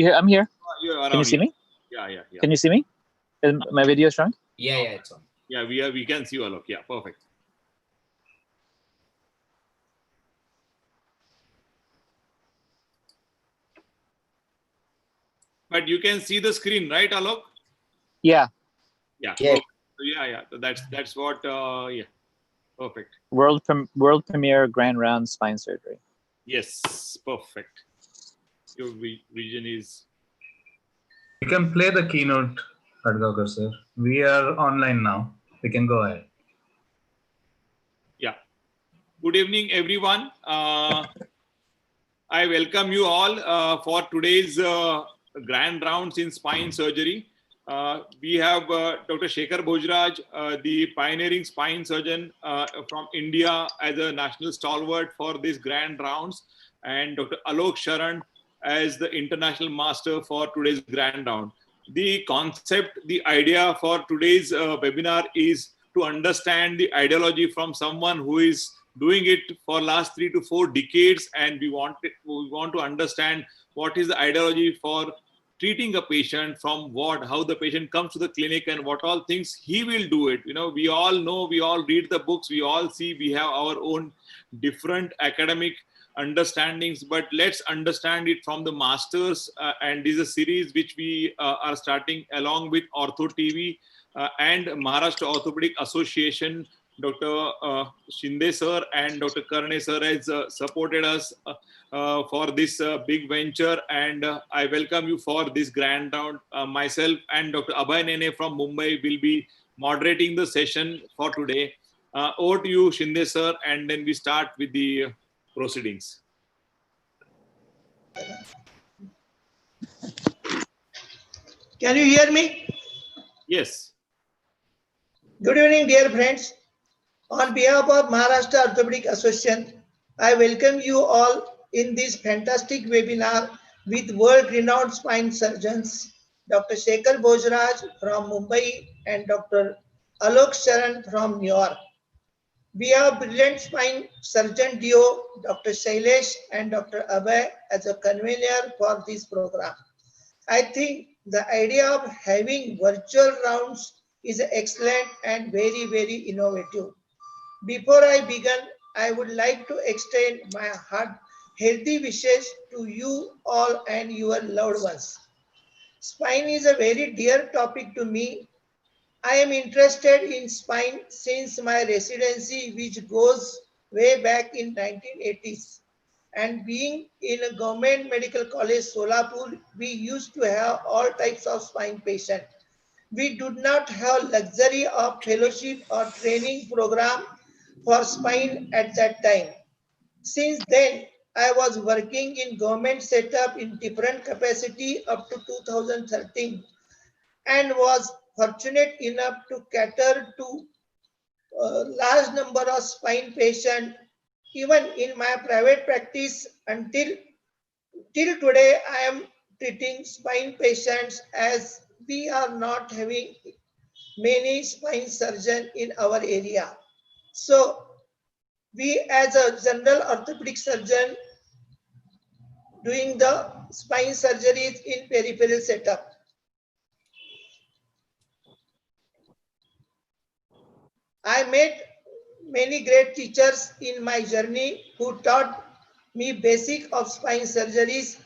I'm here. You're around. Can you see me? Yeah. Can you see me? Is my video strong? Yeah, it's on. Yeah, we can see you, Alok. Yeah, perfect. But you can see the screen, right, Alok? Yeah. Yeah. Yeah. Yeah. So that's what. Yeah. Perfect. World premiere grand round spine surgery. Yes. Perfect. Your vision is. You can play the keynote, Adgakar sir. We are online now. We can go ahead. Yeah. Good evening, everyone. I welcome you all for today's grand rounds in spine surgery. We have Dr. Shekhar Bhojraj, the pioneering spine surgeon from India as a national stalwart for these grand rounds, and Dr. Alok Sharan as the international master for today's grand round. The concept, the idea for today's webinar is to understand the ideology from someone who is doing it for last 3 to 4 decades, and we want to understand what is the ideology for treating a patient from how the patient comes to the clinic and what all things he will do it. You know, we all know, we all read the books, we all see, we have our own different academic understandings, but let's understand it from the masters. And this is a series which we are starting along with OrthoTV and Maharashtra Orthopaedic Association. Dr. Shinde sir and Dr. Karne sir has supported us for this big venture, and I welcome you for this grand round. Myself and Dr. Abhay Nene from Mumbai will be moderating the session for today. Over to you, Shinde sir, and then we start with the proceedings. Can you hear me? Yes. Good evening, dear friends. On behalf of Maharashtra Orthopaedic Association, I welcome you all in this fantastic webinar with world-renowned spine surgeons, Dr. Shekhar Bhojraj from Mumbai and Dr. Alok Sharan from New York. We have brilliant spine surgeon duo, Dr. Shailesh and Dr. Abhay as a convener for this program. I think the idea of having virtual rounds is excellent and very, very innovative. Before I begin, I would like to extend my healthy wishes to you all and your loved ones. Spine is a very dear topic to me. I am interested in spine since my residency, which goes way back in 1980s. And being in a government medical college, Solapur, we used to have all types of spine patients. We did not have luxury of fellowship or training program for spine at that time. Since then, I was working in government setup in different capacity up to 2013 and was fortunate enough to cater to a large number of spine patients. Even in my private practice till today, I am treating spine patients as we are not having many spine surgeons in our area. So we as a general orthopedic surgeon doing the spine surgeries in peripheral setup. I met many great teachers in my journey who taught me basic of spine surgeries.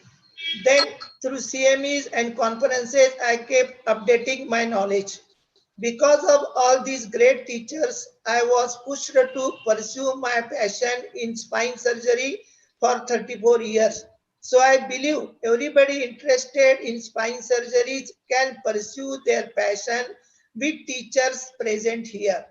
Then through CMEs and conferences, I kept updating my knowledge. Because of all these great teachers, I was pushed to pursue my passion in spine surgery for 34 years. So I believe everybody interested in spine surgeries can pursue their passion with teachers present here.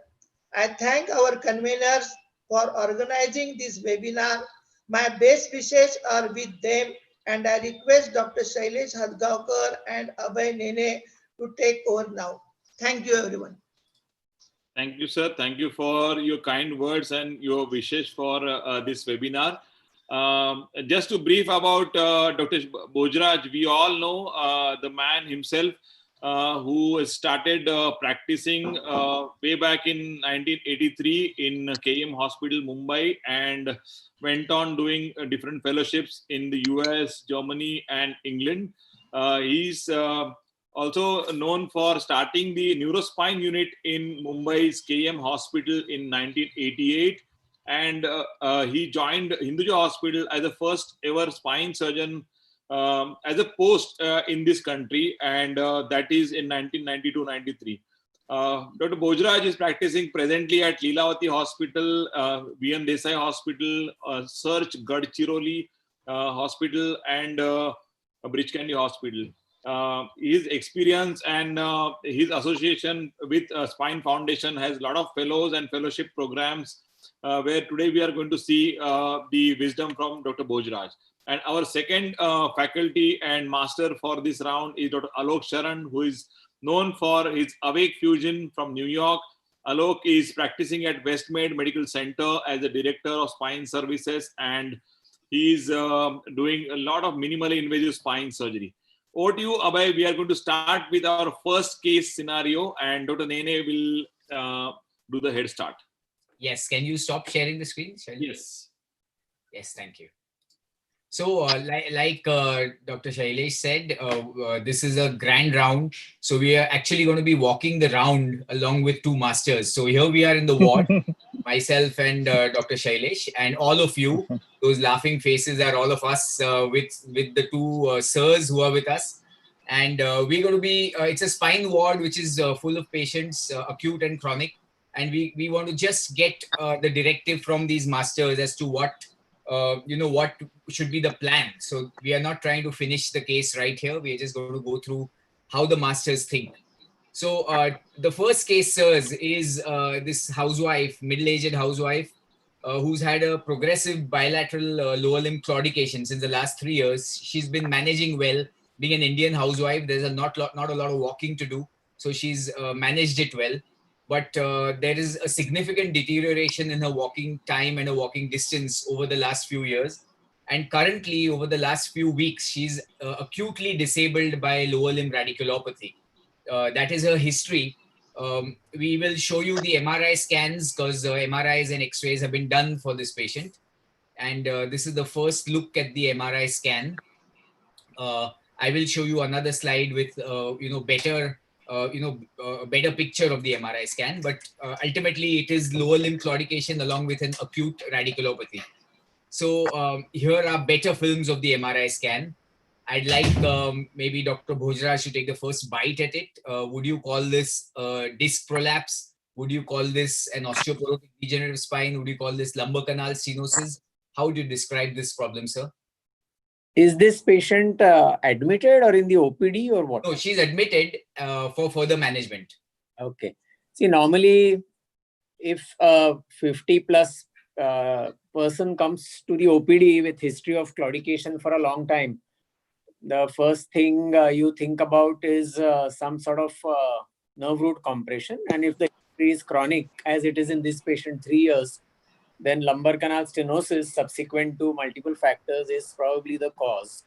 I thank our conveners for organizing this webinar. My best wishes are with them, and I request Dr. Shailesh Hadgaonkar and Abhay Nene to take over now. Thank you, everyone. Thank you, sir. Thank you for your kind words and your wishes for this webinar. Just to brief about Dr. Bhojraj, we all know the man himself who started practicing way back in 1983 in KM Hospital, Mumbai, and went on doing different fellowships in the US, Germany, and England. He's also known for starting the neurospine unit in Mumbai's KM Hospital in 1988. And he joined Hinduja Hospital as the first ever spine surgeon as a post in this country, and that is in 1992-93. Dr. Bhojraj is practicing presently at Leelavati Hospital, VN Desai Hospital, Search Gadchiroli Hospital, and Bridge Candy Hospital. His experience and his association with Spine Foundation has a lot of fellows and fellowship programs, where today we are going to see the wisdom from Dr. Bhojraj. And our second faculty and master for this round is Dr. Alok Sharan, who is known for his Awake Fusion from New York. Alok is practicing at Westmead Medical Center as the Director of Spine Services, and he's doing a lot of minimally invasive spine surgery. Over to you, Abhay. We are going to start with our first case scenario, and Dr. Nene will do the head start. Yes, can you stop sharing the screen? Yes. Yes, thank you. So like Dr. Shailesh said, this is a grand round. So we are actually going to be walking the round along with two masters. So here we are in the ward, myself and Dr. Shailesh, and all of you. Those laughing faces are all of us with the two sirs who are with us. And we're going to be, it's a spine ward which is full of patients, acute and chronic. And we want to just get the directive from these masters as to what what should be the plan. So we are not trying to finish the case right here. We are just going to go through how the masters think. So the first case, sirs, is this housewife, middle-aged housewife, who's had a progressive bilateral lower limb claudication since the last 3 years. She's been managing well. Being an Indian housewife, there's not a lot of walking to do. So she's managed it well. But there is a significant deterioration in her walking time and her walking distance over the last few years. And currently, over the last few weeks, she's acutely disabled by lower limb radiculopathy. That is her history. We will show you the MRI scans because MRIs and X-rays have been done for this patient. And this is the first look at the MRI scan. I will show you another slide with better a better picture of the MRI scan, but ultimately it is lower limb claudication along with an acute radiculopathy. So here are better films of the MRI scan. I'd like maybe Dr. Bhojraj to take the first bite at it. Would you call this disc prolapse? Would you call this an osteoporotic degenerative spine? Would you call this lumbar canal stenosis? How would you describe this problem, sir? Is this patient admitted or in the OPD or what? No, she's admitted for further management. Okay. See, normally if a 50 plus person comes to the OPD with history of claudication for a long time, the first thing you think about is some sort of nerve root compression. And if the injury is chronic, as it is in this patient 3 years, then lumbar canal stenosis subsequent to multiple factors is probably the cause.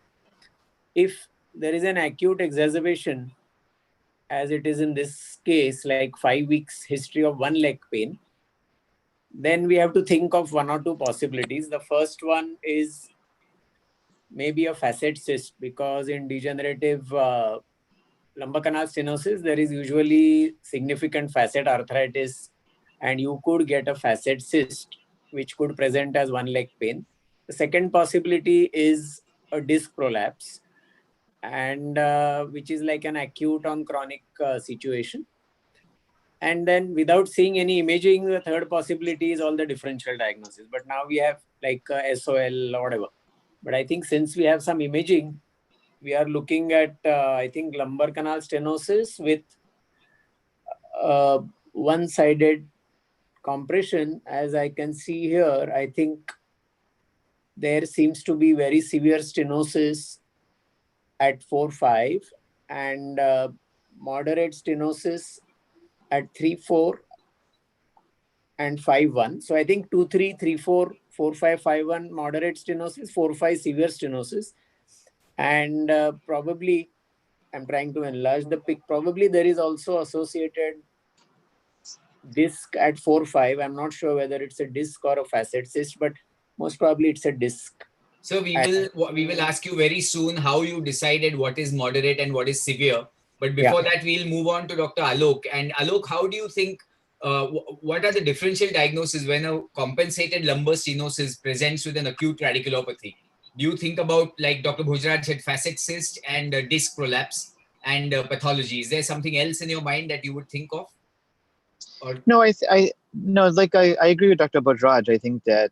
If there is an acute exacerbation, as it is in this case, like 5 weeks history of one leg pain, then we have to think of one or two possibilities. The first one is maybe a facet cyst, because in degenerative lumbar canal stenosis, there is usually significant facet arthritis, and you could get a facet cyst, which could present as one leg pain. The second possibility is a disc prolapse, and which is like an acute on chronic situation. And then without seeing any imaging, the third possibility is all the differential diagnosis. But now we have like SOL or whatever. But I think since we have some imaging, we are looking at, I think, lumbar canal stenosis with one-sided compression. As I can see here, I think there seems to be very severe stenosis at 4-5 and moderate stenosis at 3-4 and 5-1. So I think 2-3, 3-4, 4-5, 5-1 moderate stenosis, 4-5 severe stenosis. And probably, I'm trying to enlarge the pic, probably there is also associated disc at 4-5. I'm not sure whether it's a disc or a facet cyst, but most probably it's a disc. So we will ask you very soon how you decided what is moderate and what is severe. But before that, we'll move on to Dr. Alok. And Alok, how do you think, what are the differential diagnoses when a compensated lumbar stenosis presents with an acute radiculopathy? Do you think about, like Dr. Bhojraj had, facet cyst and disc prolapse and pathology? Is there something else in your mind that you would think of? Or No, I agree with Dr. Bhojraj. I think that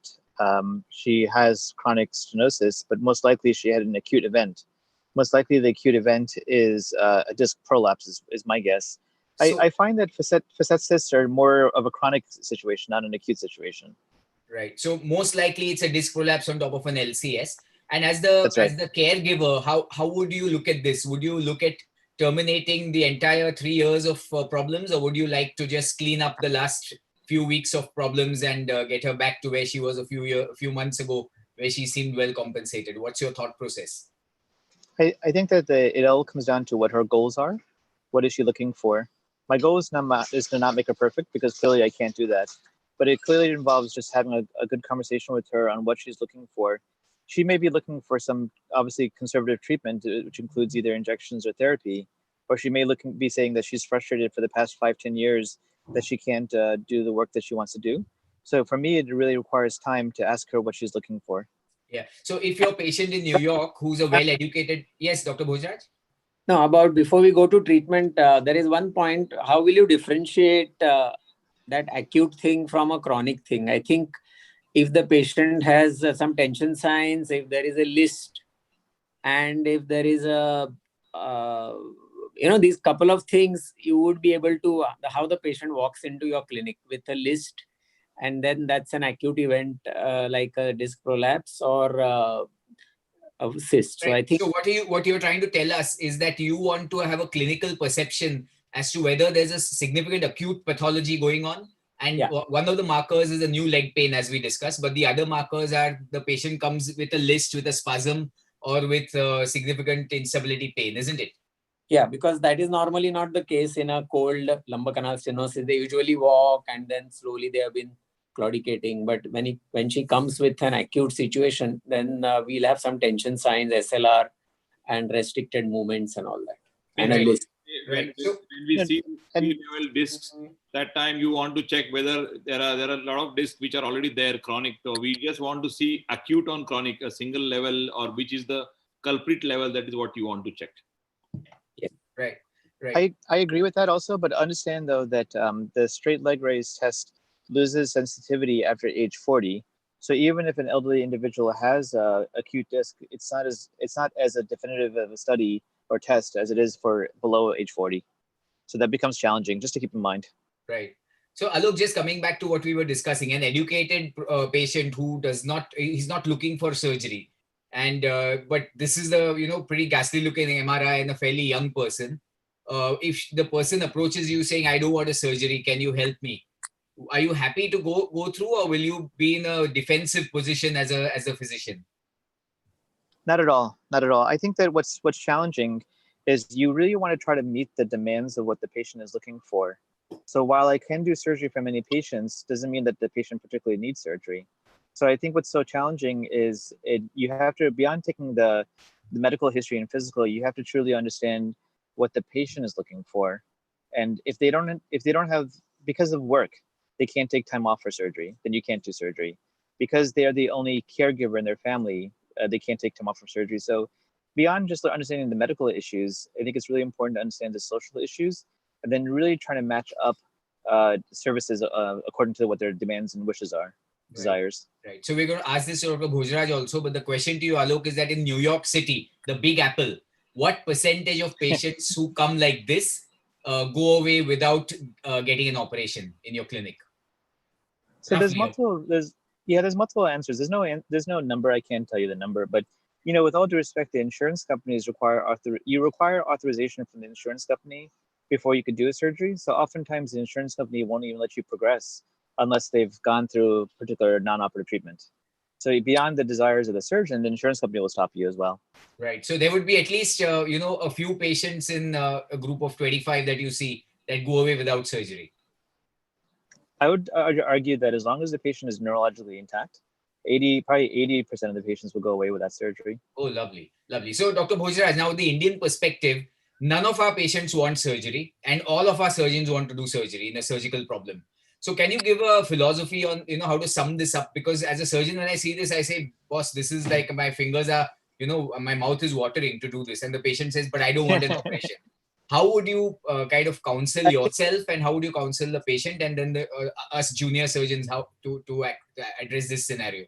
she has chronic stenosis, but most likely she had an acute event. Most likely the acute event is a disc prolapse, is my guess. So- I find that facet cysts are more of a chronic situation, not an acute situation. Right. So most likely it's a disc prolapse on top of an LCS. And as the That's right. as the caregiver, how would you look at this? Would you look at terminating the entire 3 years of problems, or would you like to just clean up the last few weeks of problems and get her back to where she was a few months ago, where she seemed well compensated? What's your thought process? I think that it all comes down to what her goals are. What is she looking for? My goal is to not make her perfect, because clearly I can't do that. But it clearly involves just having a good conversation with her on what she's looking for. She may be looking for some obviously conservative treatment, which includes either injections or therapy, or she may be saying that she's frustrated for the past 5-10 years that she can't do the work that she wants to do. So for me, it really requires time to ask her what she's looking for. Yeah. So if your patient in New York who's a well-educated, yes, Dr. Bhojraj? No, before we go to treatment, there is one point. How will you differentiate that acute thing from a chronic thing? I think if the patient has some tension signs, if there is a list, and if there is these couple of things, you would be able to, how the patient walks into your clinic with a list, and then that's an acute event like a disc prolapse or a cyst. So I think. So what you're trying to tell us is that you want to have a clinical perception as to whether there's a significant acute pathology going on. And one of the markers is a new leg pain, as we discussed, but the other markers are the patient comes with a list, with a spasm, or with significant instability pain, isn't it? Yeah, because that is normally not the case in a cold lumbar canal stenosis. They usually walk and then slowly they have been claudicating. But when she comes with an acute situation, then we'll have some tension signs, SLR, and restricted movements and all that. And a list. When we see level discs, that time you want to check whether there are a lot of discs which are already there, chronic. So we just want to see acute on chronic, a single level, or which is the culprit level. That is what you want to check. Yeah. Right. I agree with that also, but understand though that the straight leg raise test loses sensitivity after age 40. So even if an elderly individual has acute disc, it's not as a definitive of a study or test as it is for below age 40. So that becomes challenging, just to keep in mind. Right. So Alok, just coming back to what we were discussing, an educated patient who he's not looking for surgery. And but this is the pretty ghastly looking MRI in a fairly young person. If the person approaches you saying, "I don't want a surgery, can you help me?" Are you happy to go through, or will you be in a defensive position as a physician? Not at all. Not at all. I think that what's challenging is you really want to try to meet the demands of what the patient is looking for. So while I can do surgery for many patients, doesn't mean that the patient particularly needs surgery. So I think what's so challenging is you have to, beyond taking the medical history and physical, you have to truly understand what the patient is looking for. And if they don't have, because of work, they can't take time off for surgery, then you can't do surgery. Because they are the only caregiver in their family, they can't take time off for surgery. So beyond just understanding the medical issues, I think it's really important to understand the social issues, and then really trying to match up services according to what their demands and wishes are, desires. Right. So we're going to ask this to Dr. Bhojraj also, but the question to you, Alok, is that in New York City, the Big Apple, what percentage of patients who come like this go away without getting an operation in your clinic? So there's multiple answers. There's no number. I can't tell you the number, but with all due respect, the insurance companies require authorization from the insurance company before you could do a surgery. So oftentimes the insurance company won't even let you progress unless they've gone through particular non-operative treatment. So beyond the desires of the surgeon, the insurance company will stop you as well. Right. So there would be at least a few patients in a group of 25 that you see that go away without surgery. I would argue that as long as the patient is neurologically intact, probably 80% of the patients will go away with that surgery. Oh, lovely, lovely. So, Dr. Bhojraj, now the Indian perspective, none of our patients want surgery, and all of our surgeons want to do surgery in a surgical problem. So, can you give a philosophy on how to sum this up? Because as a surgeon, when I see this, I say, boss, this is like my fingers are, my mouth is watering to do this, and the patient says, but I don't want an operation. How would you kind of counsel yourself, and how would you counsel the patient, and then us junior surgeons how to address this scenario,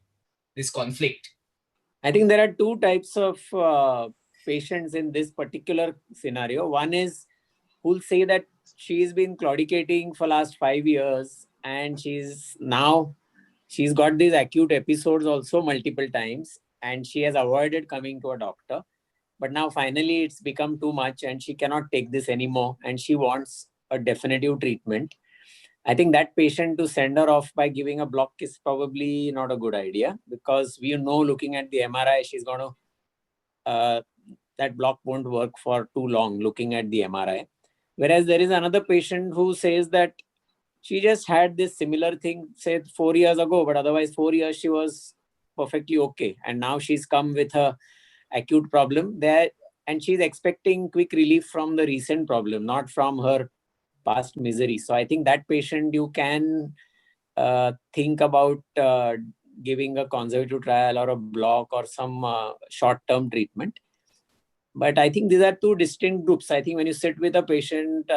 this conflict? I think there are two types of patients in this particular scenario. One is who'll say that she's been claudicating for last 5 years, and she's got these acute episodes also multiple times, and she has avoided coming to a doctor. But now finally it's become too much and she cannot take this anymore, and she wants a definitive treatment. I think that patient, to send her off by giving a block is probably not a good idea, because we know looking at the MRI, she's going to, that block won't work for too long looking at the MRI. Whereas there is another patient who says that she just had this similar thing, say 4 years ago, but otherwise 4 years she was perfectly okay. And now she's come with a acute problem there, and she's expecting quick relief from the recent problem, not from her past misery. So I think that patient, you can think about giving a conservative trial or a block or some short-term treatment. But I think these are two distinct groups. I think when you sit with a patient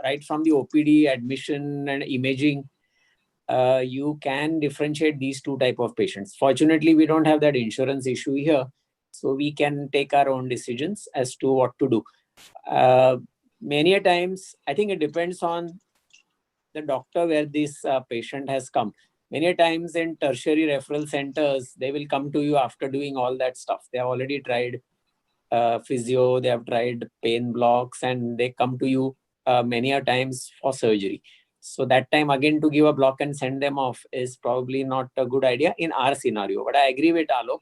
right from the OPD, admission and imaging, you can differentiate these two type of patients. Fortunately, we don't have that insurance issue here, so we can take our own decisions as to what to do. Many a times, I think it depends on the doctor where this patient has come. Many a times in tertiary referral centers, they will come to you after doing all that stuff. They have already tried physio, they have tried pain blocks, and they come to you many a times for surgery. So that time again to give a block and send them off is probably not a good idea in our scenario. But I agree with Alok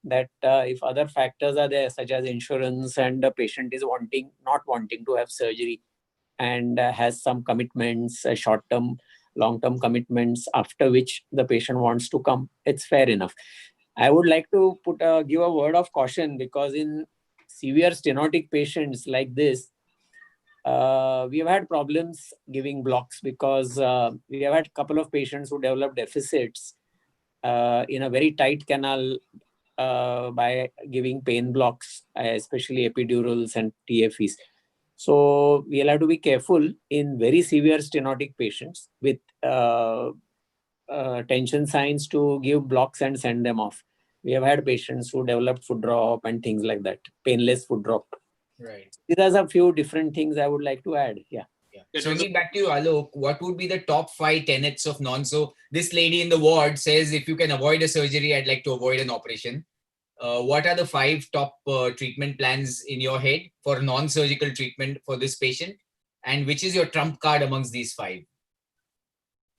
that if other factors are there, such as insurance, and the patient is not wanting to have surgery and has some commitments, short-term, long-term commitments, after which the patient wants to come, it's fair enough. I would like to give a word of caution, because in severe stenotic patients like this, we have had problems giving blocks, because we have had a couple of patients who developed deficits in a very tight canal by giving pain blocks, especially epidurals and TFEs. So we'll have to be careful in very severe stenotic patients with tension signs to give blocks and send them off. We have had patients who developed foot drop and things like that, painless foot drop. Right. These are a few different things I would like to add. Yeah. Swinging back to you, Alok, what would be the top 5 tenets of so this lady in the ward says, if you can avoid a surgery, I'd like to avoid an operation. What are the 5 top treatment plans in your head for non-surgical treatment for this patient? And which is your trump card amongst these 5?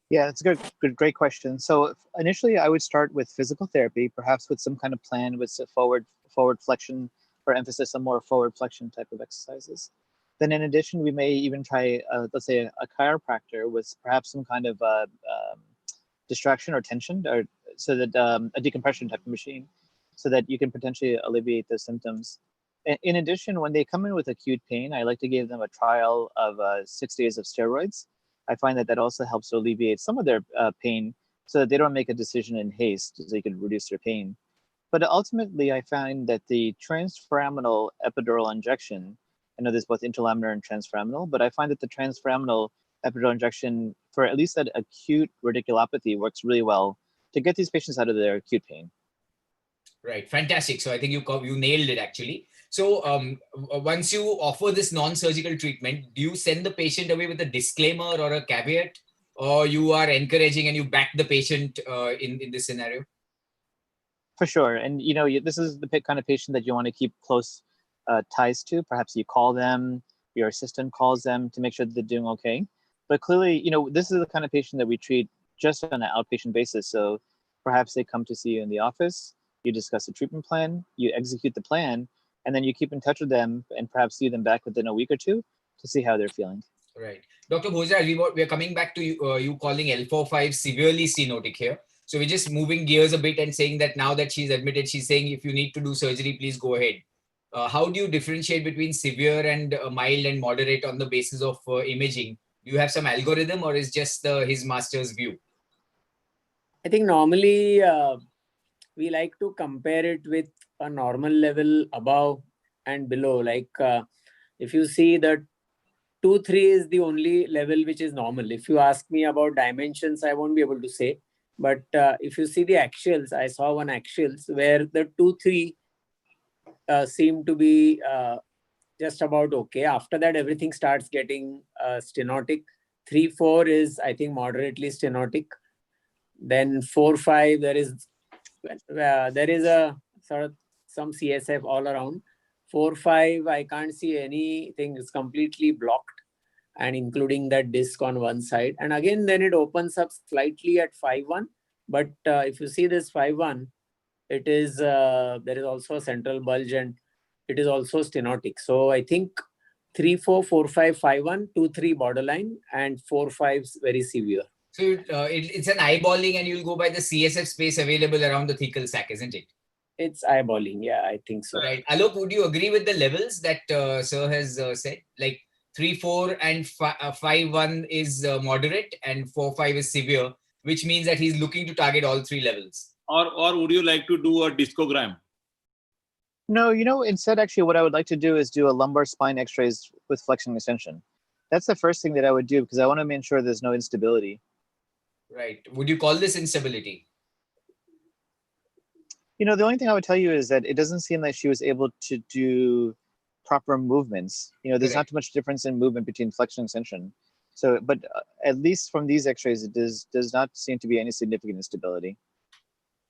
Yeah, that's a great question. So initially, I would start with physical therapy, perhaps with some kind of plan with forward flexion, or emphasis on more forward flexion type of exercises. Then in addition, we may even try, let's say, a chiropractor with perhaps some kind of distraction or tension, or so that a decompression type of machine, so that you can potentially alleviate those symptoms. In addition, when they come in with acute pain, I like to give them a trial of 6 days of steroids. I find that also helps to alleviate some of their pain, so that they don't make a decision in haste, so they can reduce their pain. But ultimately, I find that the transforaminal epidural injection, I know there's both interlaminar and transforaminal, but I find that the transforaminal epidural injection for at least that acute radiculopathy works really well to get these patients out of their acute pain. Right, fantastic. So I think you nailed it actually. So once you offer this non-surgical treatment, do you send the patient away with a disclaimer or a caveat, or you are encouraging and you back the patient in this scenario? For sure. And, this is the kind of patient that you want to keep close ties to. Perhaps you call them, your assistant calls them to make sure that they're doing okay. But clearly, this is the kind of patient that we treat just on an outpatient basis. So perhaps they come to see you in the office, you discuss a treatment plan, you execute the plan, and then you keep in touch with them and perhaps see them back within a week or two to see how they're feeling. Right. Dr. Bhojraj, we are coming back to you calling L45 severely stenotic here. So we're just moving gears a bit and saying that now that she's admitted, she's saying if you need to do surgery, please go ahead. How do you differentiate between severe and mild and moderate on the basis of imaging? Do you have some algorithm, or is just his master's view? I think normally we like to compare it with a normal level above and below. Like if you see that 2-3 is the only level which is normal. If you ask me about dimensions, I won't be able to say. But if you see the axials, I saw one axials where the 2-3 seem to be just about okay. After that, everything starts getting stenotic. 3-4 is, I think, moderately stenotic. Then 4-5, there is a sort of some CSF all around. 4-5, I can't see anything. It's completely blocked, and including that disc on one side. And again, then it opens up slightly at 5-1. But if you see this 5-1, it is there is also a central bulge, and it is also stenotic. So I think 3-4, 4-5, 5-1, 2-3 borderline, and 4-5 is very severe. So it's an eyeballing, and you'll go by the CSF space available around the thecal sac, isn't it? It's eyeballing. Yeah, I think so. Right. Alok, would you agree with the levels that Sir has said? Like 3-4 and 5-1 is moderate and 4-5 is severe, which means that he's looking to target all three levels. Or would you like to do a discogram? No, instead, actually, what I would like to do is do a lumbar spine x-rays with flexion extension. That's the first thing that I would do, because I want to make sure there's no instability. Right. Would you call this instability? The only thing I would tell you is that it doesn't seem like she was able to do proper movements. There's not too much difference in movement between flexion and extension. So, but at least from these x-rays, it does not seem to be any significant instability.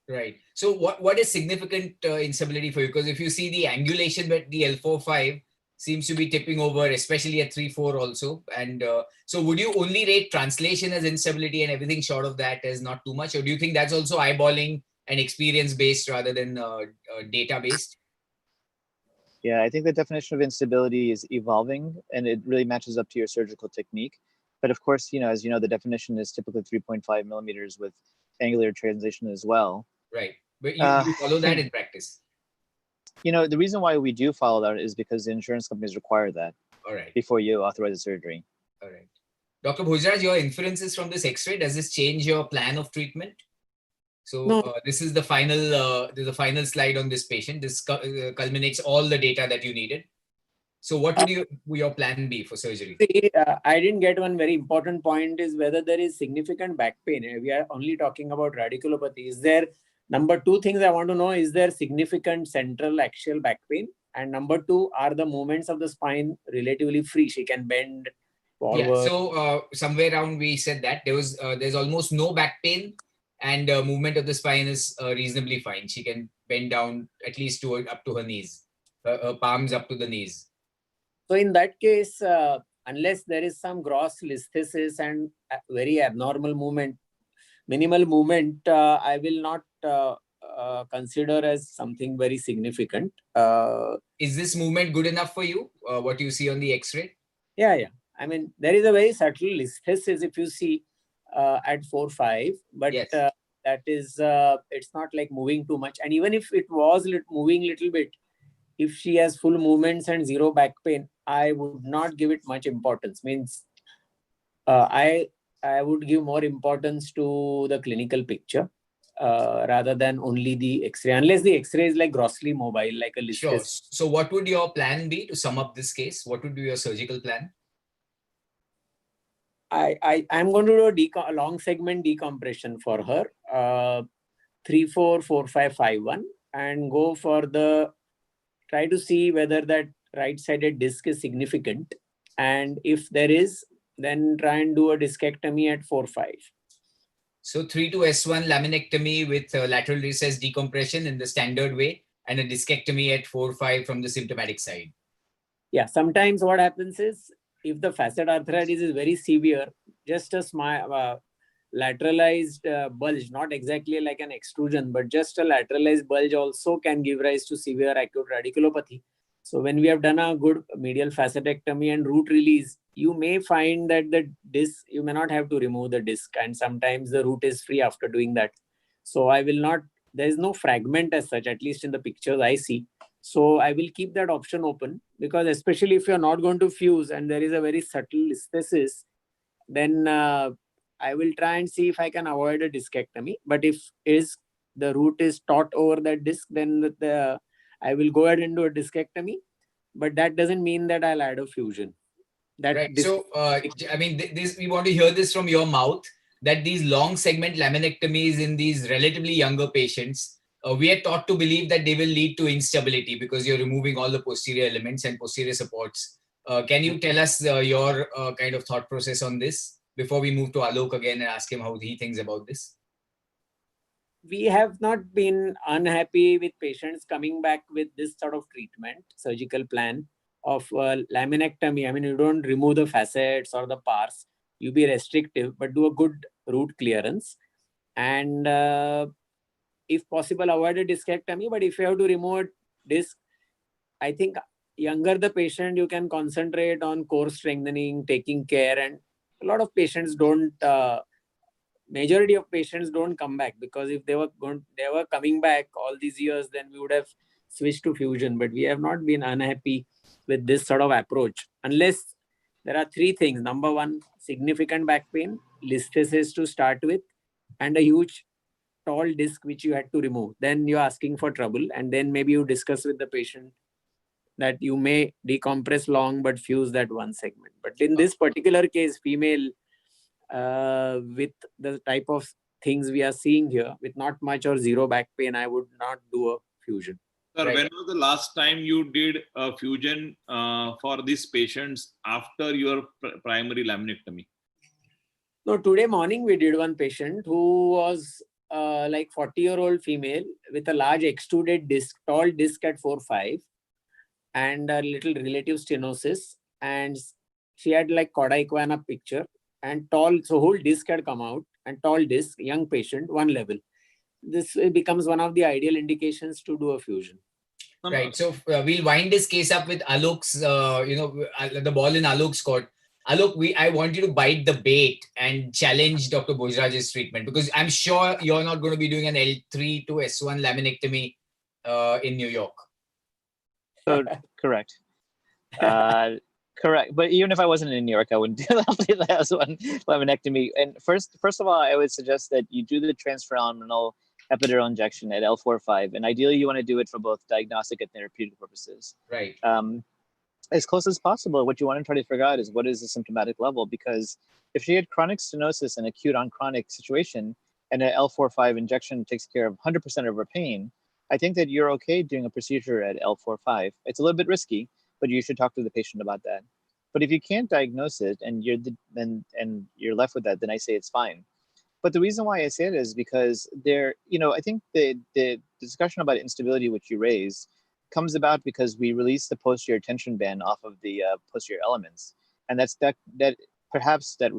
Right. So what is significant instability for you? Because if you see the angulation at the L4-5 seems to be tipping over, especially at 3-4 also. And so would you only rate translation as instability and everything short of that as not too much? Or do you think that's also eyeballing and experience-based rather than data-based? Yeah, I think the definition of instability is evolving, and it really matches up to your surgical technique. But of course, as you know, the definition is typically 3.5 millimeters with angular translation as well. Right. But you follow that in practice? The reason why we do follow that is because the insurance companies require that. All right. Before you authorize the surgery. All right. Dr. Bhojraj, your inferences from this X-ray, does this change your plan of treatment? So No. This is the final slide on this patient. This culminates all the data that you needed. So what would your plan be for surgery? See, I didn't get one very important point is whether there is significant back pain. We are only talking about radiculopathy. Is there, number two things I want to know, is there significant central axial back pain? And number two, are the movements of the spine relatively free? She can bend forward. Yeah, so somewhere around we said that there's almost no back pain, and movement of the spine is reasonably fine. She can bend down at least up to her knees, her palms up to the knees. So in that case, unless there is some gross listhesis and very abnormal movement, minimal movement, I will not consider as something very significant. Is this movement good enough for you? What you see on the X-ray? Yeah. I mean, there is a very subtle listhesis if you see at 4-5, but yes. That is, it's not like moving too much. And even if it was moving a little bit, if she has full movements and zero back pain, I would not give it much importance. Means I would give more importance to the clinical picture rather than only the X-ray, unless the X-ray is like grossly mobile, like a listhesis. Sure. So what would your plan be to sum up this case? What would be your surgical plan? I'm going to do a long segment decompression for her, 3-4, 4-5, 5-1, and go for try to see whether that right-sided disc is significant. And if there is, then try and do a discectomy at 4-5. So 3-S1 laminectomy with lateral recess decompression in the standard way, and a discectomy at 4-5 from the symptomatic side. Yeah, sometimes what happens is, if the facet arthritis is very severe, just a lateralized bulge, not exactly like an extrusion, but just a lateralized bulge also can give rise to severe acute radiculopathy. So when we have done a good medial facetectomy and root release, you may find that the disc, you may not have to remove the disc, and sometimes the root is free after doing that. So I will not, there is no fragment as such, at least in the pictures I see. So I will keep that option open, because especially if you're not going to fuse and there is a very subtle listhesis, then I will try and see if I can avoid a discectomy. But if the root is taut over that disc, then I will go ahead and do a discectomy. But that doesn't mean that I'll add a fusion. Right. So, I mean, this we want to hear this from your mouth, that these long segment laminectomies in these relatively younger patients, we are taught to believe that they will lead to instability because you're removing all the posterior elements and posterior supports. Can you tell us your kind of thought process on this before we move to Alok again and ask him how he thinks about this? We have not been unhappy with patients coming back with this sort of treatment, surgical plan of laminectomy. I mean, you don't remove the facets or the pars. You be restrictive, but do a good root clearance. And if possible, avoid a discectomy. But if you have to remove a disc, I think younger the patient, you can concentrate on core strengthening, taking care. And a lot of patients don't, majority of patients don't come back, because if they were coming back all these years, then we would have switched to fusion. But we have not been unhappy with this sort of approach, unless there are three things. Number one, significant back pain, listhesis to start with, and a huge tall disc which you had to remove. Then you're asking for trouble, and then maybe you discuss with the patient that you may decompress long but fuse that one segment. But in this particular case, female, with the type of things we are seeing here, with not much or zero back pain, I would not do a fusion. Sir, Right. when was the last time you did a fusion for these patients after your primary laminectomy? No, today morning we did one patient who was like 40-year-old female with a large extruded disc, tall disc at 4-5, and a little relative stenosis. And she had like cauda equina picture and tall, so whole disc had come out, and tall disc, young patient, one level. This becomes one of the ideal indications to do a fusion. Right. So we'll wind this case up with Alok's, the ball in Alok's court. Alok, I want you to bite the bait and challenge Dr. Bhojraj's treatment, because I'm sure you're not going to be doing an L3 to S1 laminectomy in New York. So correct. Correct. But even if I wasn't in New York, I wouldn't do the last one, laminectomy. And first of all, I would suggest that you do the transforaminal epidural injection at L4-5. And ideally, you want to do it for both diagnostic and therapeutic purposes. Right. As close as possible, what you want to try to figure out is what is the symptomatic level, because if she had chronic stenosis and acute on chronic situation, and an L4-5 injection takes care of 100% of her pain, I think that you're okay doing a procedure at L4-5. It's a little bit risky, but you should talk to the patient about that. But if you can't diagnose it and you're left with that, then I say it's fine. But the reason why I say it is because I think the discussion about instability, which you raised, comes about because we release the posterior tension band off of the posterior elements, and that perhaps that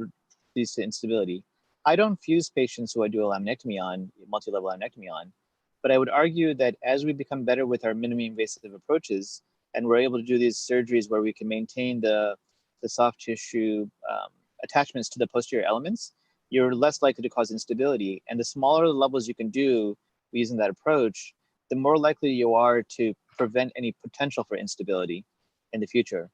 leads to instability. I don't fuse patients who I do a laminectomy on, multi-level laminectomy on, but I would argue that as we become better with our minimally invasive approaches, and we're able to do these surgeries where we can maintain the soft tissue attachments to the posterior elements, you're less likely to cause instability. And the smaller the levels you can do using that approach, the more likely you are to prevent any potential for instability in the future.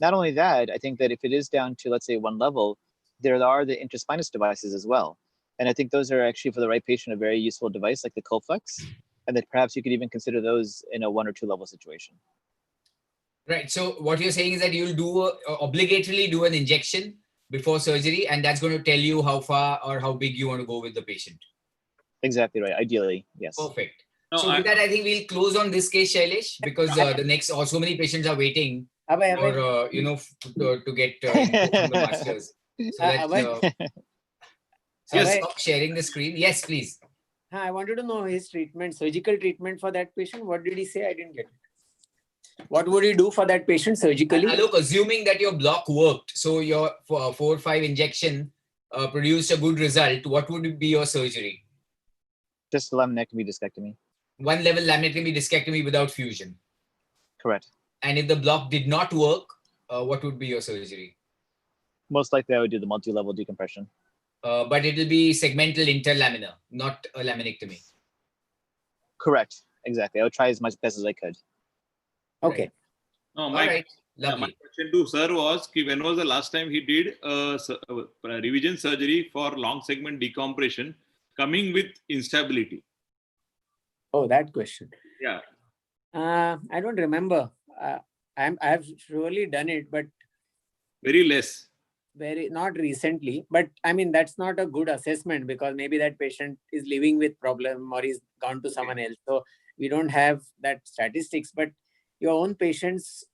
Not only that, I think that if it is down to, let's say, one level, there are the interspinous devices as well. And I think those are actually, for the right patient, a very useful device like the Coflex, and that perhaps you could even consider those in a 1 or 2 level situation. Right. So what you're saying is that you'll obligatorily do an injection before surgery, and that's going to tell you how far or how big you want to go with the patient. Exactly right. Ideally, yes. Perfect. No, So with that, I think we'll close on this case, Shailesh, because the next, so many patients are waiting for, to get info from the masters. So let's stop sharing the screen. Yes, please. I wanted to know his treatment, surgical treatment for that patient. What did he say? I didn't get it. What would he do for that patient surgically? Look, assuming that your block worked, so your 4-5 injection produced a good result, what would be your surgery? Just laminectomy, discectomy. 1 level laminectomy, discectomy without fusion. Correct. And if the block did not work, what would be your surgery? Most likely I would do the multi-level decompression. but it will be segmental interlaminar, not a laminectomy. Correct. Exactly. I would try as much best as I could. Okay. No, All my, right, my lovely. question to sir was, when was the last time he did revision surgery for long segment decompression coming with instability? Oh, that question. Yeah. I don't remember. I've surely done it, but Very less. very not recently. But I mean, that's not a good assessment because maybe that patient is living with problem or he's gone to someone else. So we don't have that statistics. But your own patients,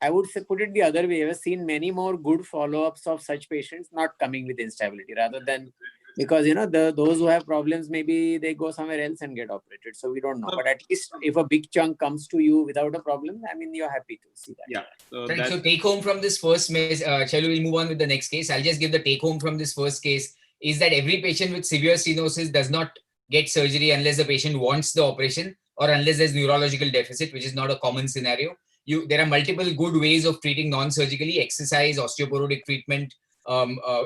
I would say, put it the other way. I've seen many more good follow-ups of such patients not coming with instability rather than because those who have problems, maybe they go somewhere else and get operated. So we don't know. But at least if a big chunk comes to you without a problem, I mean, you're happy to see that. Yeah. So, Right, so take home from this first case, Chalu will move on with the next case. I'll just give the take home from this first case is that every patient with severe stenosis does not get surgery unless the patient wants the operation or unless there's neurological deficit, which is not a common scenario. There are multiple good ways of treating non-surgically: exercise, osteoporotic treatment,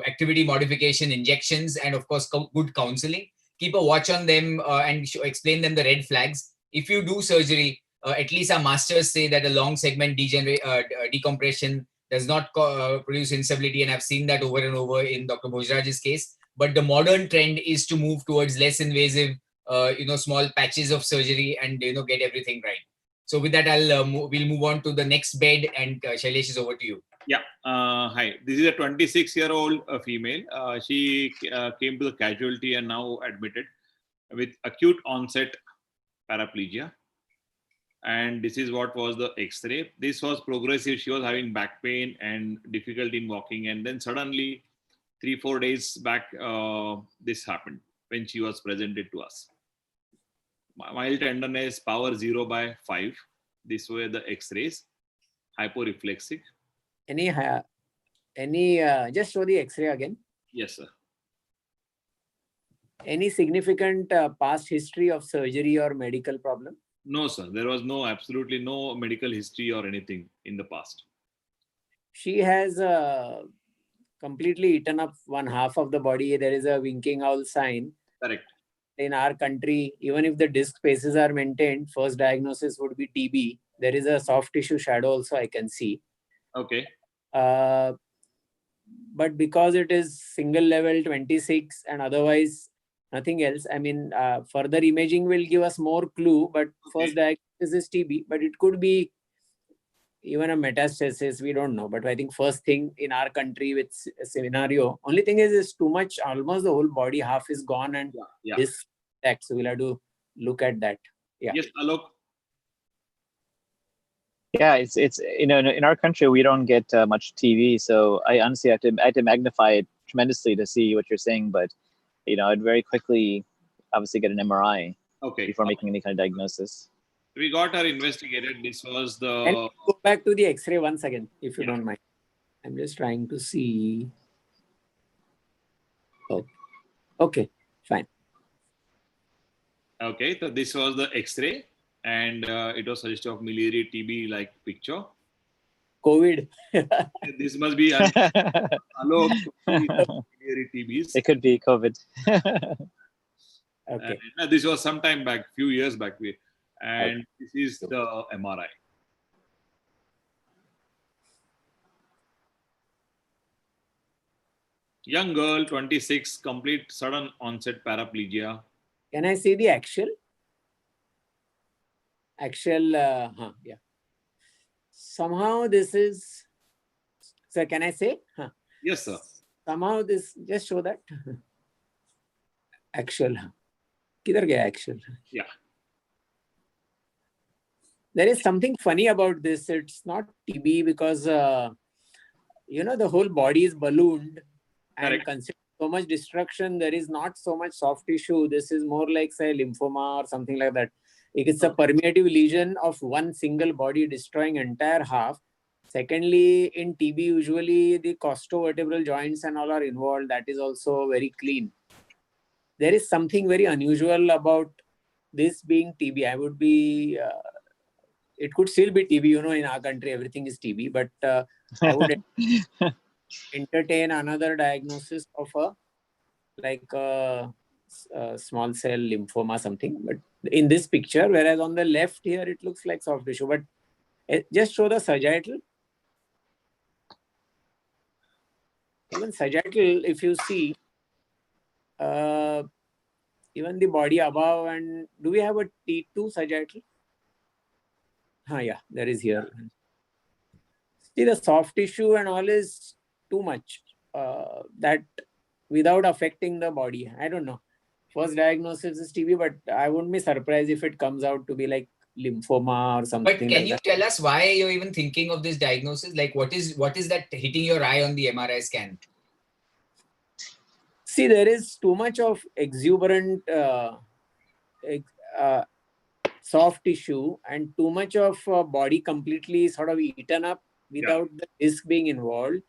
activity modification, injections, and of course, good counseling. Keep a watch on them and explain them the red flags. If you do surgery, at least our masters say that a long segment decompression does not produce instability, and I've seen that over and over in Dr. Bhojraj's case. But the modern trend is to move towards less invasive, small patches of surgery and get everything right. So with that, we'll move on to the next bed, and Shailesh is over to you. yeah. Hi. This is a 26-year-old female. She came to the casualty and now admitted with acute onset paraplegia. And this is what was the X-ray. This was progressive. She was having back pain and difficulty in walking. And then suddenly, 3-4 days back, this happened when she was presented to us. Mild tenderness, power 0/5. These were the X-rays. Hyporeflexic. Just show the X-ray again. Yes, sir. Any significant past history of surgery or medical problem? No, sir. There was absolutely no medical history or anything in the past. She has completely eaten up one half of the body. There is a winking owl sign. Correct. In our country, even if the disc spaces are maintained, first diagnosis would be TB. There is a soft tissue shadow also I can see. Okay. But because it is single level 26 and otherwise nothing else, I mean, further imaging will give us more clue, but first diagnosis is TB, but it could be even a metastasis, we don't know. But I think first thing in our country with scenario, only thing is too much, almost the whole body half is gone and this act. So we'll have to look at that. Yeah. Yes, Alok. Yeah, it's in our country we don't get much TV, so I honestly have to magnify it tremendously to see what you're saying. But I'd very quickly obviously get an MRI before making any kind of diagnosis. We got her investigated. This was the. And go back to the X-ray once again, if you don't mind. I'm just trying to see. Oh, okay, fine. Okay, so this was the X-ray, and it was suggestive of miliary TB-like picture. COVID. This must be Alok. Miliary TBs. It could be COVID. Okay. And, this was some time back, few years back. And this is the MRI. Young girl, 26, complete sudden onset paraplegia. Can I see the axial? Yeah. Somehow this is, sir, can I say? Yes, sir. Somehow this, just show that. Axial. Kidhar gaya axial? Yeah. There is something funny about this. It's not TB because, the whole body is ballooned and considering so much destruction, there is not so much soft tissue. This is more like, say, lymphoma or something like that. It's a permeative lesion of one single body destroying entire half. Secondly, in TB, usually the costovertebral joints and all are involved. That is also very clean. There is something very unusual about this being TB. I would be... it could still be TB, in our country, everything is TB, but I would entertain another diagnosis of a like a small cell lymphoma something. But in this picture, whereas on the left here, it looks like soft tissue. But just show the sagittal. Even sagittal, if you see, even the body above, and do we have a T2 sagittal? Yeah, there is here. See, the soft tissue and all is too much. That without affecting the body. I don't know. First diagnosis is TB, but I wouldn't be surprised if it comes out to be like lymphoma or something. But can you tell us why you're even thinking of this diagnosis? Like, what is that hitting your eye on the MRI scan? See, there is too much of exuberant soft tissue and too much of body completely sort of eaten up without the disc being involved,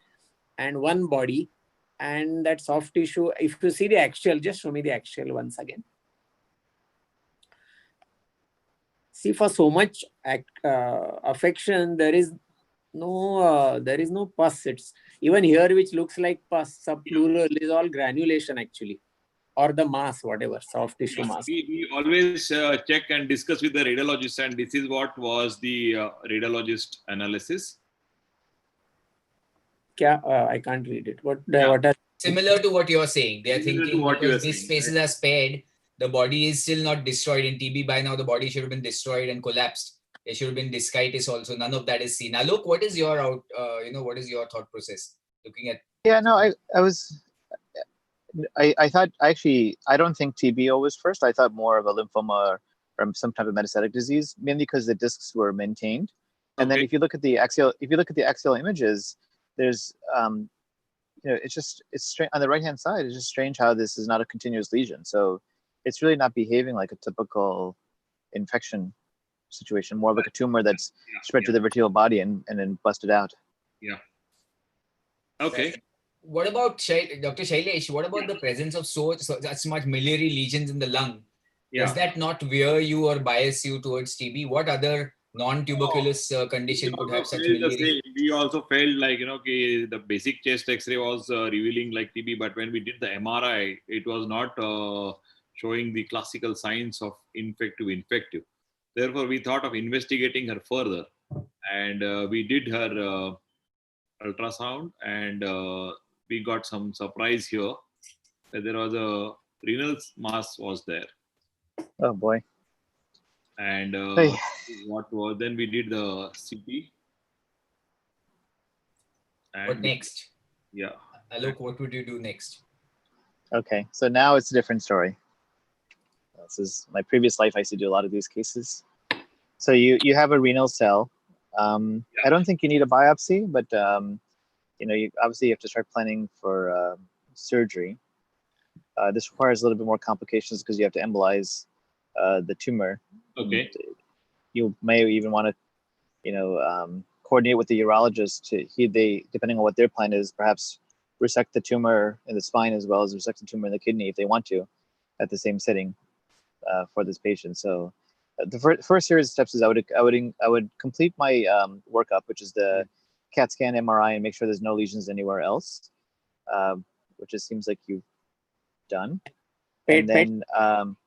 and one body. And that soft tissue, if you see the axial, just show me the axial once again. See, for so much affection, there is no pus. It's even here, which looks like pus, subpleural, is all granulation actually, or the mass, whatever, soft tissue mass. We always check and discuss with the radiologist, and this is what was the radiologist analysis. I can't read it. What Similar to what you're saying. They are thinking because these spaces are spared, the body is still not destroyed. In TB, by now the body should have been destroyed and collapsed. There should have been discitis also. None of that is seen. Now, look, what is your what is your thought process looking at? Yeah, no, I thought actually, I don't think TBO was first. I thought more of a lymphoma or some type of metastatic disease, mainly because the discs were maintained. And then if you look at the axial images, there's it's strange on the right hand side. It's just strange how this is not a continuous lesion. So it's really not behaving like a typical infection situation, more like a tumor that's spread to the vertebral body and then busted out. Yeah. Okay. What about Dr. Shailesh? What about the presence of so much miliary lesions in the lung? Does that not veer you or bias you towards TB? What other non-tuberculous condition could have such miliary? We also felt like, the basic chest X-ray was revealing like TB, but when we did the MRI, it was not showing the classical signs of infective. Therefore, we thought of investigating her further, and we did her ultrasound, and we got some surprise here that there was a renal mass was there. Oh boy. And then we did the CT. And what next? Yeah. Alok, what would you do next? Okay, so now it's a different story. This is my previous life. I used to do a lot of these cases. So you have a renal cell. I don't think you need a biopsy, but you obviously have to start planning for surgery. This requires a little bit more complications because you have to embolize the tumor. Okay. And you may even want to, coordinate with the urologist depending on what their plan is, perhaps resect the tumor in the spine as well as resect the tumor in the kidney if they want to, at the same setting for this patient. So the first series of steps is I would complete my workup, which is the CAT scan, MRI, and make sure there's no lesions anywhere else, which it seems like you've done. And then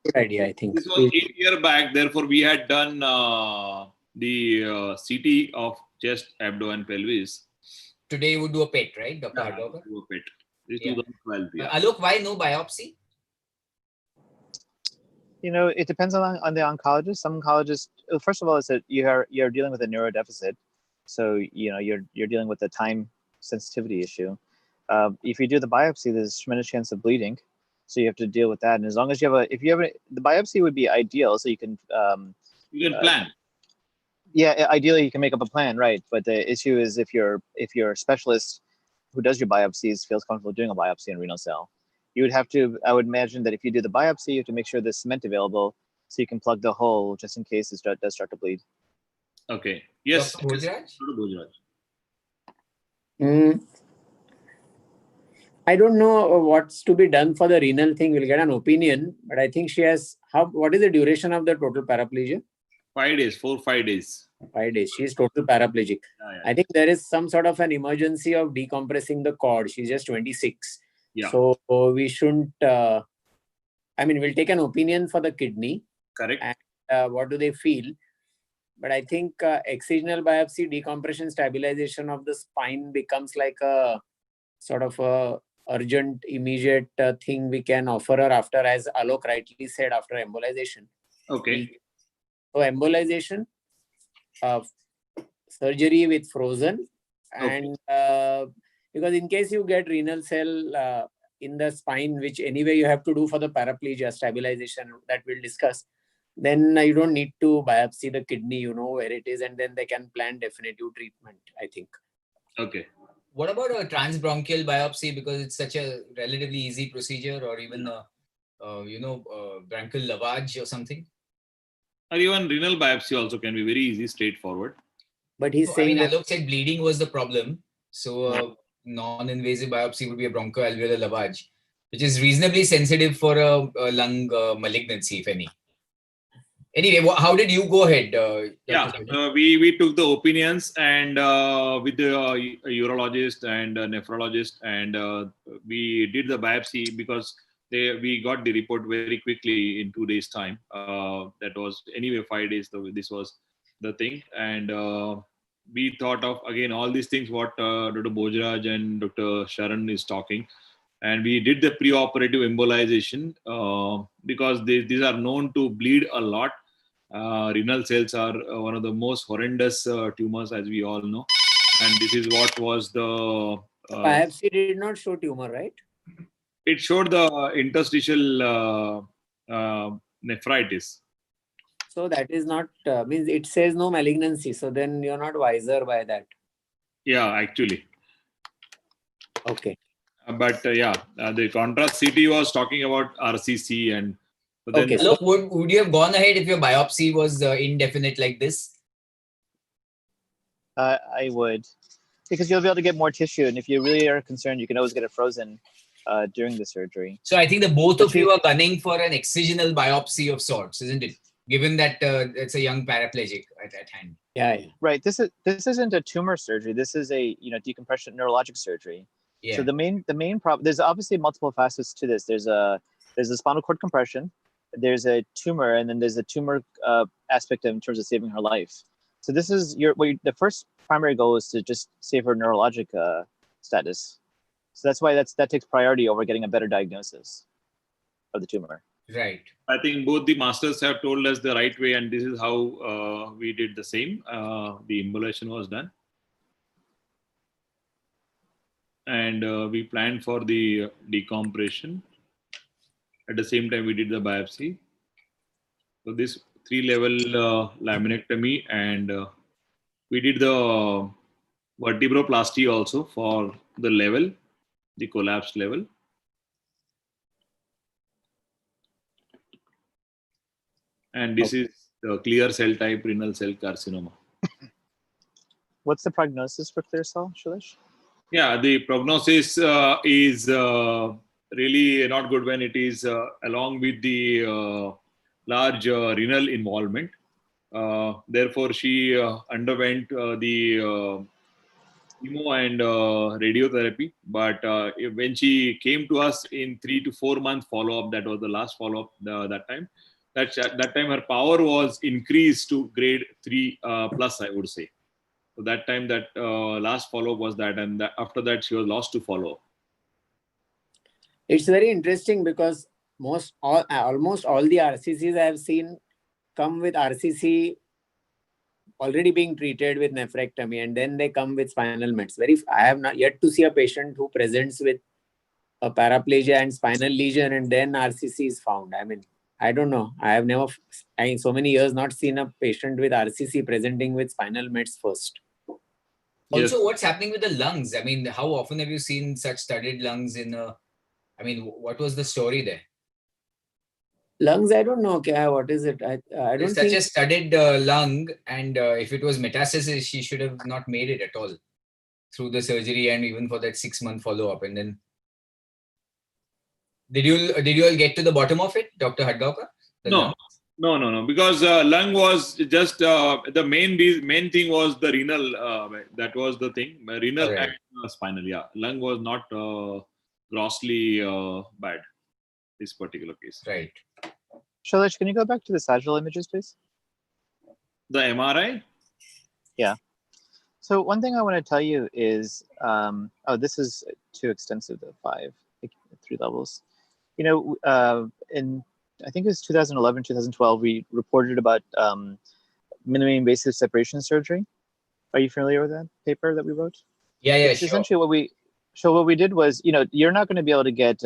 good idea, I think. This was 8 years back. Therefore, we had done the CT of chest, abdomen, pelvis. Today you would do a PET, right, Dr. Hardawar? Do a PET. This is 2012. Yeah. Alok, why no biopsy? It depends on the oncologist. Some oncologists, first of all, it's that you're dealing with a neurodeficit, so you're dealing with a time sensitivity issue. If you do the biopsy, there's a tremendous chance of bleeding, so you have to deal with that. And as long as the biopsy would be ideal, so you can plan. Yeah, ideally you can make up a plan, right? But the issue is if your specialist who does your biopsies feels comfortable doing a biopsy in renal cell, you would have to. I would imagine that if you do the biopsy, you have to make sure there's cement available so you can plug the hole just in case it does start to bleed. Okay. Yes. Dr. Bhojraj? I don't know what's to be done for the renal thing. We'll get an opinion, but I think she has. What is the duration of the total paraplegia? 5 days, 4-5 days. 5 days. She's total paraplegic. Yeah. I think there is some sort of an emergency of decompressing the cord. She's just 26. Yeah. So we shouldn't, we'll take an opinion for the kidney. Correct. And what do they feel? But I think excisional biopsy, decompression, stabilization of the spine becomes like a sort of a urgent, immediate thing we can offer her after, as Alok rightly said, after embolization. Okay. So embolization, surgery with frozen, and because in case you get renal cell in the spine, which anyway you have to do for the paraplegia stabilization that we'll discuss, then you don't need to biopsy the kidney, you know where it is, and then they can plan definitive treatment, I think. Okay. What about a transbronchial biopsy, because it's such a relatively easy procedure, or even a, bronchial lavage or something? Or even renal biopsy also can be very easy, straightforward. But he's saying that Alok said bleeding was the problem. So non-invasive biopsy would be a bronchoalveolar lavage, which is reasonably sensitive for a lung malignancy, if any. Anyway, how did you go ahead? We took the opinions and with the urologist and nephrologist, and we did the biopsy because we got the report very quickly in 2 days' time. That was anyway 5 days. This was the thing, and we thought of again all these things what Dr. Bhojraj and Dr. Sharan is talking. And we did the pre-operative embolization because these are known to bleed a lot. Renal cells are one of the most horrendous tumors, as we all know. And this is what was the... biopsy did not show tumor, right? It showed the interstitial nephritis. So that is not, means it says no malignancy. So then you're not wiser by that. Yeah, actually. Okay. But the contrast CT was talking about RCC, and then okay. Look, would you have gone ahead if your biopsy was indefinite like this? I would, because you'll be able to get more tissue, and if you really are concerned, you can always get it frozen during the surgery. So I think the both of you are gunning for an excisional biopsy of sorts, isn't it? Given that it's a young paraplegic at hand. Yeah. Right. This isn't a tumor surgery. This is a decompression neurologic surgery. Yeah. So the main problem, there's obviously multiple facets to this. There's a spinal cord compression, there's a tumor, and then there's a tumor aspect in terms of saving her life. So this is the first primary goal is to just save her neurologic status. So that's why that takes priority over getting a better diagnosis of the tumor. Right. I think both the masters have told us the right way, and this is how we did the same. The embolization was done. And we planned for the decompression. At the same time, we did the biopsy. So this 3-level laminectomy, and we did the vertebroplasty also for the level, the collapsed level. And this is the clear cell type renal cell carcinoma. What's the prognosis for clear cell, Shailesh? Yeah, the prognosis is really not good when it is along with the large renal involvement. Therefore, she underwent the chemo and radiotherapy. But when she came to us in 3 to 4 month follow-up, that was the last follow-up that time. That time her power was increased to grade 3 plus, I would say. So that time, that last follow-up was that, and after that she was lost to follow. It's very interesting because almost all the RCCs I have seen come with RCC already being treated with nephrectomy, and then they come with spinal mets. I have not yet to see a patient who presents with a paraplegia and spinal lesion and then RCC is found. I mean, I don't know. I have never, in so many years, not seen a patient with RCC presenting with spinal mets first. Also, Yes. what's happening with the lungs? I mean, how often have you seen such studded lungs what was the story there? Lungs, I don't know. Okay, what is it? I don't Such think a studded lung, and if it was metastasis, she should have not made it at all through the surgery and even for that 6-month follow-up. And then, did you all get to the bottom of it, Dr. Hadgaonkar? No. Because lung was just the main thing was the renal. That was the thing. Renal and spinal. Yeah, lung was not grossly bad, this particular case. Right. Shailesh, can you go back to the sagittal images, please? The MRI? Yeah. So one thing I want to tell you is, oh, this is too extensive, the 3 levels. You know, I think it was 2011, 2012, we reported about minimally invasive separation surgery. Are you familiar with that paper that we wrote? Yeah, It's sure. essentially what we did was, you know, you're not going to be able to get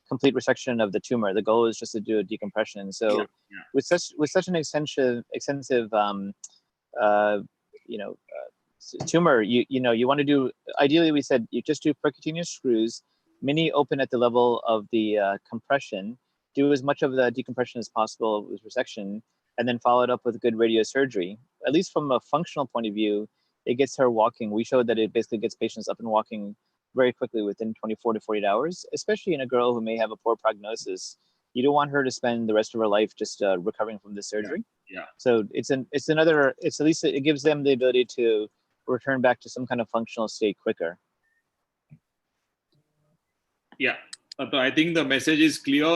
complete resection of the tumor. The goal is just to do a decompression. So with such an extensive tumor, you want to do, ideally we said you just do percutaneous screws, mini open at the level of the compression, do as much of the decompression as possible with resection, and then follow it up with good radiosurgery. At least from a functional point of view, it gets her walking. We showed that it basically gets patients up and walking very quickly within 24 to 48 hours, especially in a girl who may have a poor prognosis. You don't want her to spend the rest of her life just recovering from the surgery. Yeah. So it's at least it gives them the ability to return back to some kind of functional state quicker. Yeah. So I think the message is clear.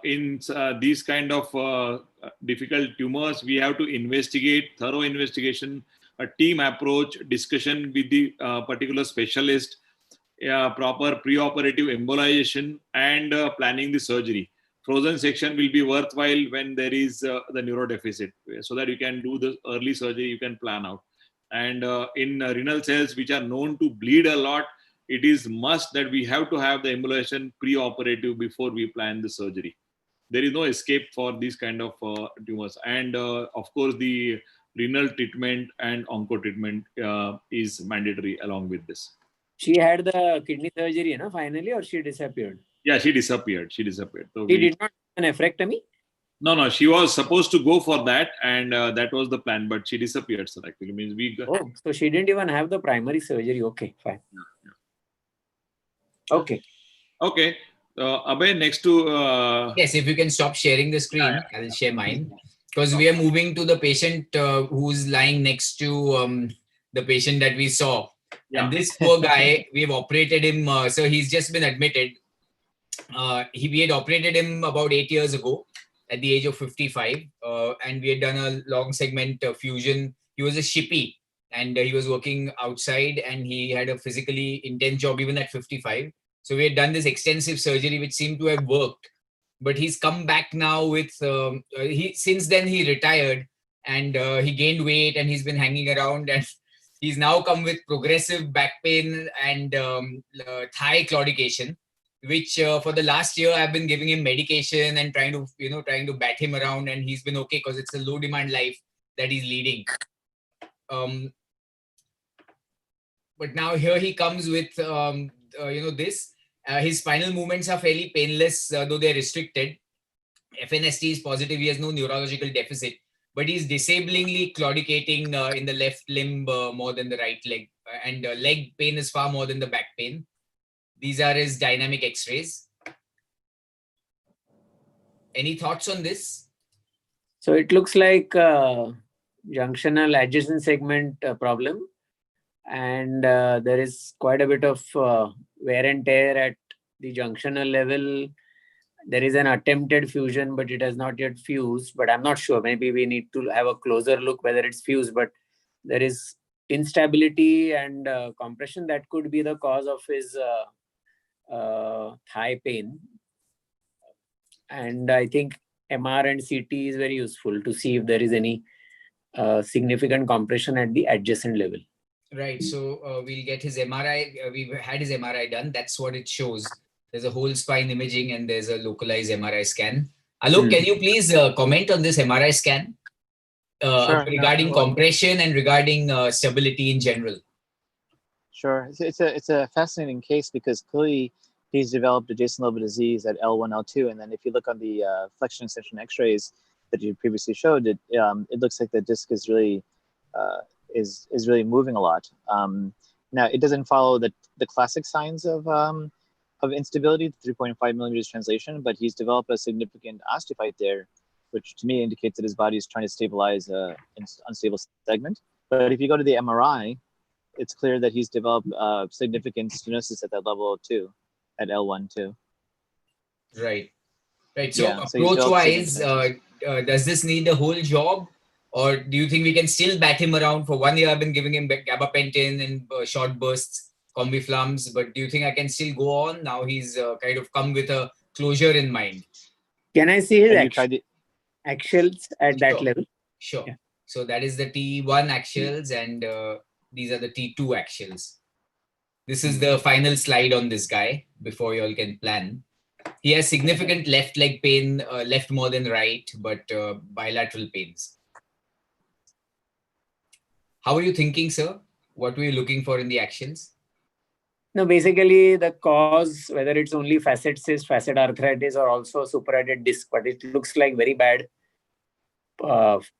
In these kind of difficult tumors, we have to investigate, thorough investigation, a team approach, discussion with the particular specialist, proper pre-operative embolization, and planning the surgery. Frozen section will be worthwhile when there is the neurodeficit, so that you can do the early surgery, you can plan out. And in renal cells which are known to bleed a lot, it is must that we have to have the embolization pre-operative before we plan the surgery. There is no escape for these kind of tumors. And of course, the renal treatment and onco treatment is mandatory along with this. She had the kidney surgery, finally, or she disappeared? Yeah, she disappeared. So she did not do an nephrectomy? No, she was supposed to go for that, and that was the plan, but she disappeared. So actually means we. So she didn't even have the primary surgery. Okay, fine. Yeah. Okay. Okay. Abhay, next to. Yes, if you can stop sharing the screen, I'll share mine. Because we are moving to the patient who's lying next to the patient that we saw. Yeah. And this poor guy, we've operated him. So he's just been admitted. We had operated him about 8 years ago at the age of 55. And we had done a long segment fusion. He was a shippy and he was working outside and he had a physically intense job even at 55. So we had done this extensive surgery, which seemed to have worked. But he's come back now with, since then he retired and he gained weight and he's been hanging around and he's now come with progressive back pain and thigh claudication, which for the last year I've been giving him medication and trying to bat him around, and he's been okay because it's a low demand life that he's leading. But now here he comes with, this. His spinal movements are fairly painless, though they're restricted. FNST is positive. He has no neurological deficit, but he's disablingly claudicating in the left limb more than the right leg, and leg pain is far more than the back pain. These are his dynamic X-rays. Any thoughts on this? So it looks like junctional adjacent segment problem, and there is quite a bit of wear and tear at the junctional level. There is an attempted fusion, but it has not yet fused. But I'm not sure. Maybe we need to have a closer look whether it's fused. But there is instability and compression that could be the cause of his thigh pain. And I think MR and CT is very useful to see if there is any significant compression at the adjacent level. Right. So we'll get his MRI. We've had his MRI done. That's what it shows. There's a whole spine imaging and there's a localized MRI scan. Alok, can you please comment on this MRI scan Sure, regarding compression and regarding stability in general? Sure. It's a fascinating case because clearly he's developed adjacent lobar disease at L1, L2. And then if you look on the flexion extension x-rays that you previously showed, it looks like the disc is really is really moving a lot. Now, it doesn't follow the classic signs of instability, 3.5 millimeters translation, but he's developed a significant osteophyte there, which to me indicates that his body is trying to stabilize an unstable segment. But if you go to the MRI, it's clear that he's developed significant stenosis at that level too. at L1 too. Right. Right. So Yeah, so you develop approach-wise, significant does this need a whole job? Or do you think we can still bat him around? For 1 year, I've been giving him gabapentin and short bursts, combiflums. But do you think I can still go on? Now he's kind of come with a closure in mind. Can I see his Have you tried the, axials at that Sure. level? Sure. Yeah. So that is the T1 axials, and these are the T2 axials. This is the final slide on this guy before you all can plan. He has significant left leg pain, left more than right, but bilateral pains. How are you thinking, sir? What were you looking for in the axials? No, basically the cause, whether it's only facet cyst, facet arthritis, or also superadded disc, but it looks like very bad.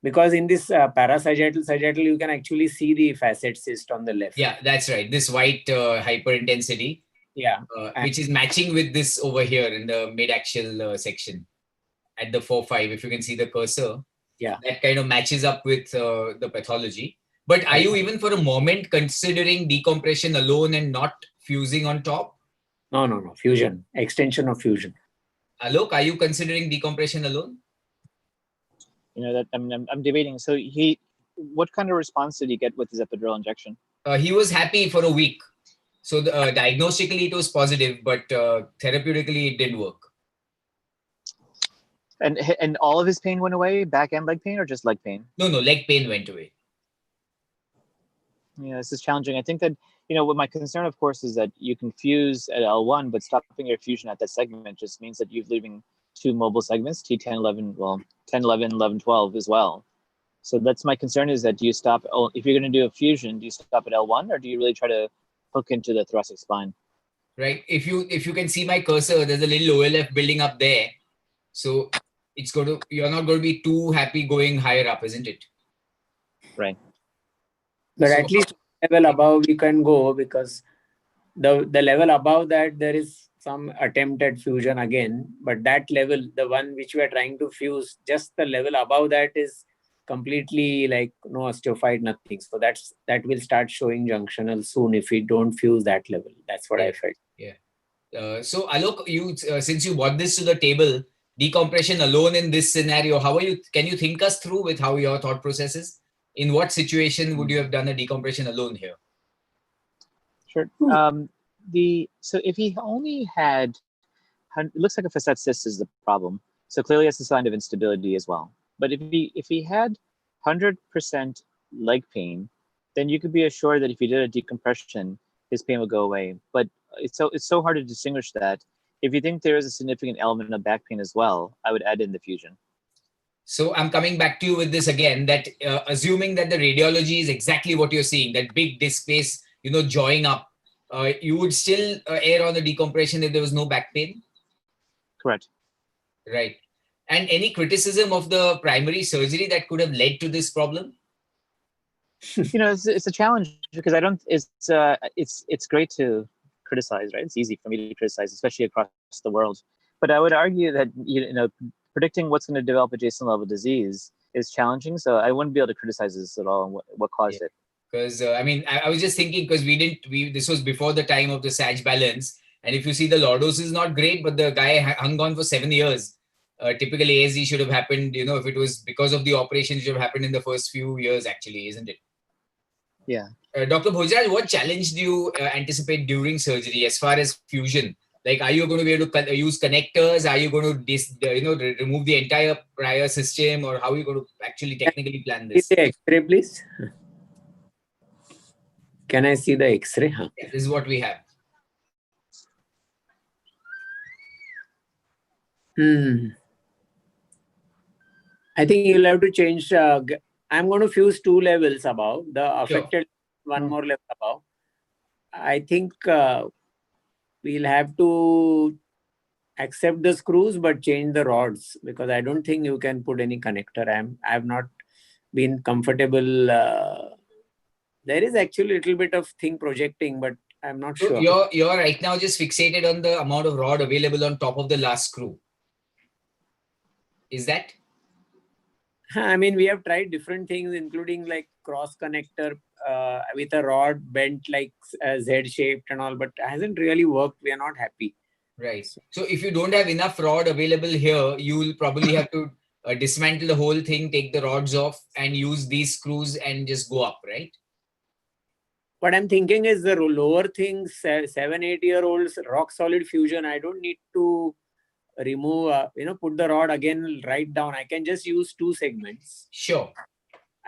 Because in this parasagittal, you can actually see the facet cyst on the left. Yeah, that's right. This white hyperintensity, Yeah. which is matching with this over here in the mid-axial section at the 4-5. If you can see the cursor, yeah, that kind of matches up with the pathology. But are you even for a moment considering decompression alone and not fusing on top? No. Fusion, extension of fusion. Alok, are you considering decompression alone? you know, that I'm debating. So what kind of response did he get with his epidural injection? He was happy for a week. So diagnostically it was positive, but therapeutically it didn't work. And all of his pain went away, back and leg pain, or just leg pain? No, leg pain went away. Yeah, this is challenging. I think that, what my concern, of course, is that you can fuse at L1, but stopping your fusion at that segment just means that you're leaving two mobile segments, T10, 11, 10, 11, 11, 12 as well. So that's my concern, is that do you stop, if you're going to do a fusion, do you stop at L1, or do you really try to hook into the thoracic spine? Right. If you can see my cursor, there's a little OLF building up there. So you're not going to be too happy going higher up, isn't it? Right. But So, at least level above we can go, because the level above that there is some attempt at fusion again, but that level, the one which we are trying to fuse, just the level above that is completely like no osteophyte, nothing. So that will start showing junctional soon if we don't fuse that level. That's what I felt. Yeah. So Alok, you since you brought this to the table, decompression alone in this scenario, can you think us through with how your thought process is? In what situation would you have done a decompression alone here? Sure. So if he only had, it looks like a facet cyst is the problem. So clearly it's a sign of instability as well. But if he had 100% leg pain, then you could be assured that if you did a decompression, his pain would go away. But it's so hard to distinguish that. If you think there is a significant element of back pain as well, I would add in the fusion. So I'm coming back to you with this again, that assuming that the radiology is exactly what you're seeing, that big disc space, joining up, you would still err on the decompression if there was no back pain? Correct. Right. And any criticism of the primary surgery that could have led to this problem? It's a challenge, because it's great to criticize, right? It's easy for me to criticize, especially across the world. But I would argue that, predicting what's going to develop adjacent level disease is challenging. So I wouldn't be able to criticize this at all, and what caused it. Because I was just thinking, because this was before the time of the Sag balance. And if you see, the lordosis is not great, but the guy hung on for 7 years. Typically ASD should have happened, if it was because of the operation, it should have happened in the first few years actually, isn't it? Yeah. Dr. Bhojraj, what challenge do you anticipate during surgery as far as fusion? Like, are you going to be able to use connectors? Are you going to remove the entire prior system, or how are you going to actually technically plan this? See the X-ray, please. Can I see the X-ray? Huh? Yeah, this is what we have. I think you'll have to change. I'm going to fuse 2 levels above. The affected one more level above. I think we'll have to accept the screws but change the rods, because I don't think you can put any connector. I've not been comfortable. There is actually a little bit of thing projecting, but I'm not sure. You're right now just fixated on the amount of rod available on top of the last screw. Is that? I mean, we have tried different things, including like cross connector with a rod bent like Z-shaped and all, but it hasn't really worked. We are not happy. Right. So if you don't have enough rod available here, you will probably have to dismantle the whole thing, take the rods off and use these screws and just go up, right? What I'm thinking is the lower things, 7-8-year-olds, rock solid fusion. I don't need to remove, put the rod again right down. I can just use 2 segments. Sure.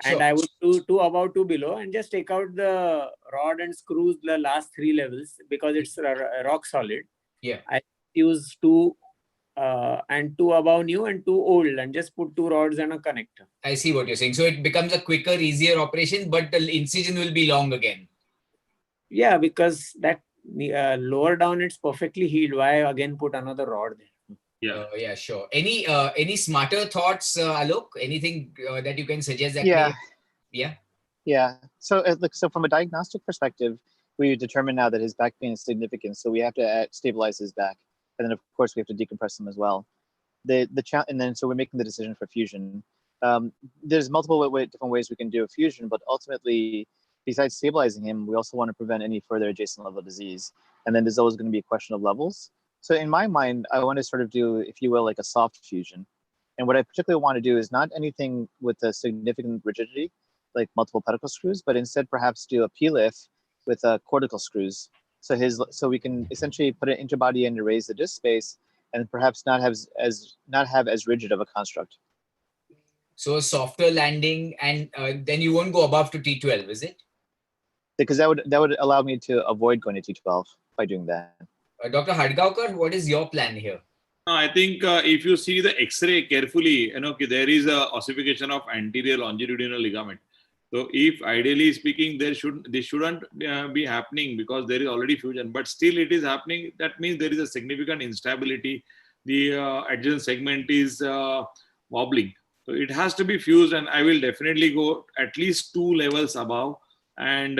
And I would do 2 above, 2 below, and just take out the rod and screws the last 3 levels because it's rock solid. Yeah. I use 2 and 2 above new and 2 old, and just put 2 rods and a connector. I see what you're saying. So it becomes a quicker, easier operation, but the incision will be long again. Yeah, because that lower down it's perfectly healed. Why again put another rod there? Yeah. Yeah, sure. Any smarter thoughts, Alok? Anything that you can suggest that Yeah. So from a diagnostic perspective, we determined now that his back pain is significant, so we have to stabilize his back, and then of course we have to decompress him as well. So we're making the decision for fusion. There's multiple different ways we can do a fusion, but ultimately, besides stabilizing him, we also want to prevent any further adjacent level disease. And then there's always going to be a question of levels. So in my mind, I want to sort of do, if you will, like a soft fusion. And what I particularly want to do is not anything with a significant rigidity, like multiple pedicle screws, but instead perhaps do a P-lift with cortical screws. So we can essentially put an interbody in to raise the disc space, and perhaps not have as rigid of a construct. So a softer landing, and then you won't go above to T12, is it? Because that would allow me to avoid going to T12 by doing that. Dr. Hadgaonkar, what is your plan here? I think if you see the X-ray carefully, there is a ossification of anterior longitudinal ligament. So if ideally speaking, this shouldn't be happening because there is already fusion, but still it is happening. That means there is a significant instability. The adjacent segment is wobbling. So it has to be fused, and I will definitely go at least 2 levels above. And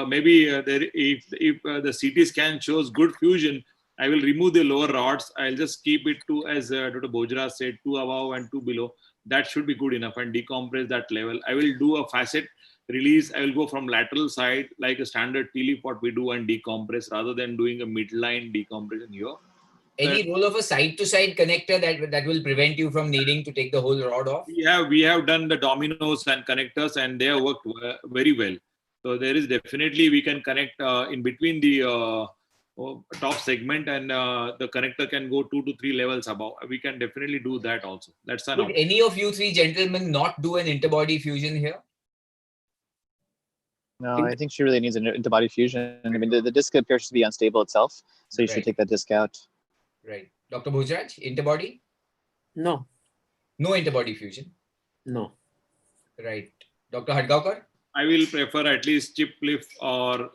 maybe if the CT scan shows good fusion, I will remove the lower rods. I'll just keep it to, as Dr. Bhojraj said, 2 above and 2 below. That should be good enough, and decompress that level. I will do a facet release. I will go from lateral side like a standard T-lift what we do and decompress rather than doing a midline decompression here. Any role of a side-to-side connector that will prevent you from needing to take the whole rod off? We have done the dominoes and connectors, and they have worked very well. So there is definitely, we can connect in between the top segment, and the connector can go 2 to 3 levels above. We can definitely do that also. That's an Would any of you 3 gentlemen not do an interbody fusion here? No, I think she really needs an interbody fusion. I mean, the disc appears to be unstable itself, so you should take that disc out. Right. Dr. Bhojraj, interbody? No. No interbody fusion? No. Right. Dr. Hadgaonkar? I will prefer at least chip lift or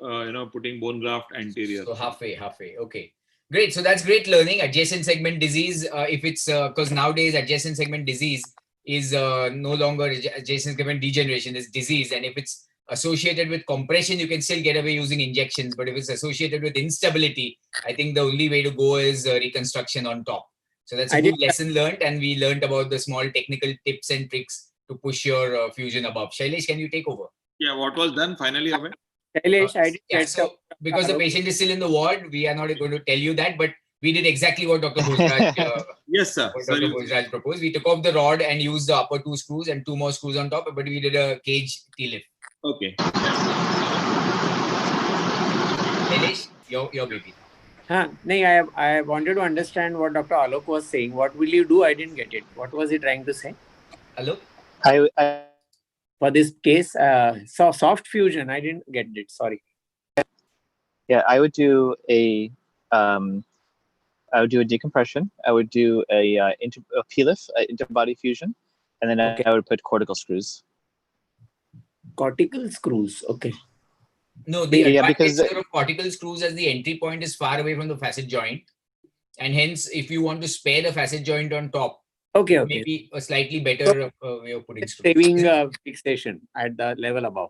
putting bone graft anterior. So halfway. Okay. Great. So that's great learning. Adjacent segment disease, if it's because nowadays adjacent segment disease is no longer adjacent segment degeneration, is disease. And if it's associated with compression, you can still get away using injections. But if it's associated with instability, I think the only way to go is reconstruction on top. So that's a good lesson learned. And we learned about the small technical tips and tricks to push your fusion above. Shailesh, can you take over? Yeah, what was done finally, Abhay? Shailesh, I did get so because the patient is still in the ward, we are not going to tell you that, but we did exactly what Dr. Bhojraj yes, sir. Dr. Bhojraj proposed. We took off the rod and used the upper 2 screws and 2 more screws on top, but we did a cage T-lift. Okay. Shailesh, your baby. I wanted to understand what Dr. Alok was saying. What will you do? I didn't get it. What was he trying to say? Alok? For this case, soft fusion, I didn't get it. Sorry. Yeah, I would do a decompression. I would do a P-lift, interbody fusion, and then I would put cortical screws. Cortical screws, okay. No, the advantage of cortical screws as the entry point is far away from the facet joint, and hence, if you want to spare the facet joint on top, maybe a slightly better way of putting screws. Saving fixation at the level above.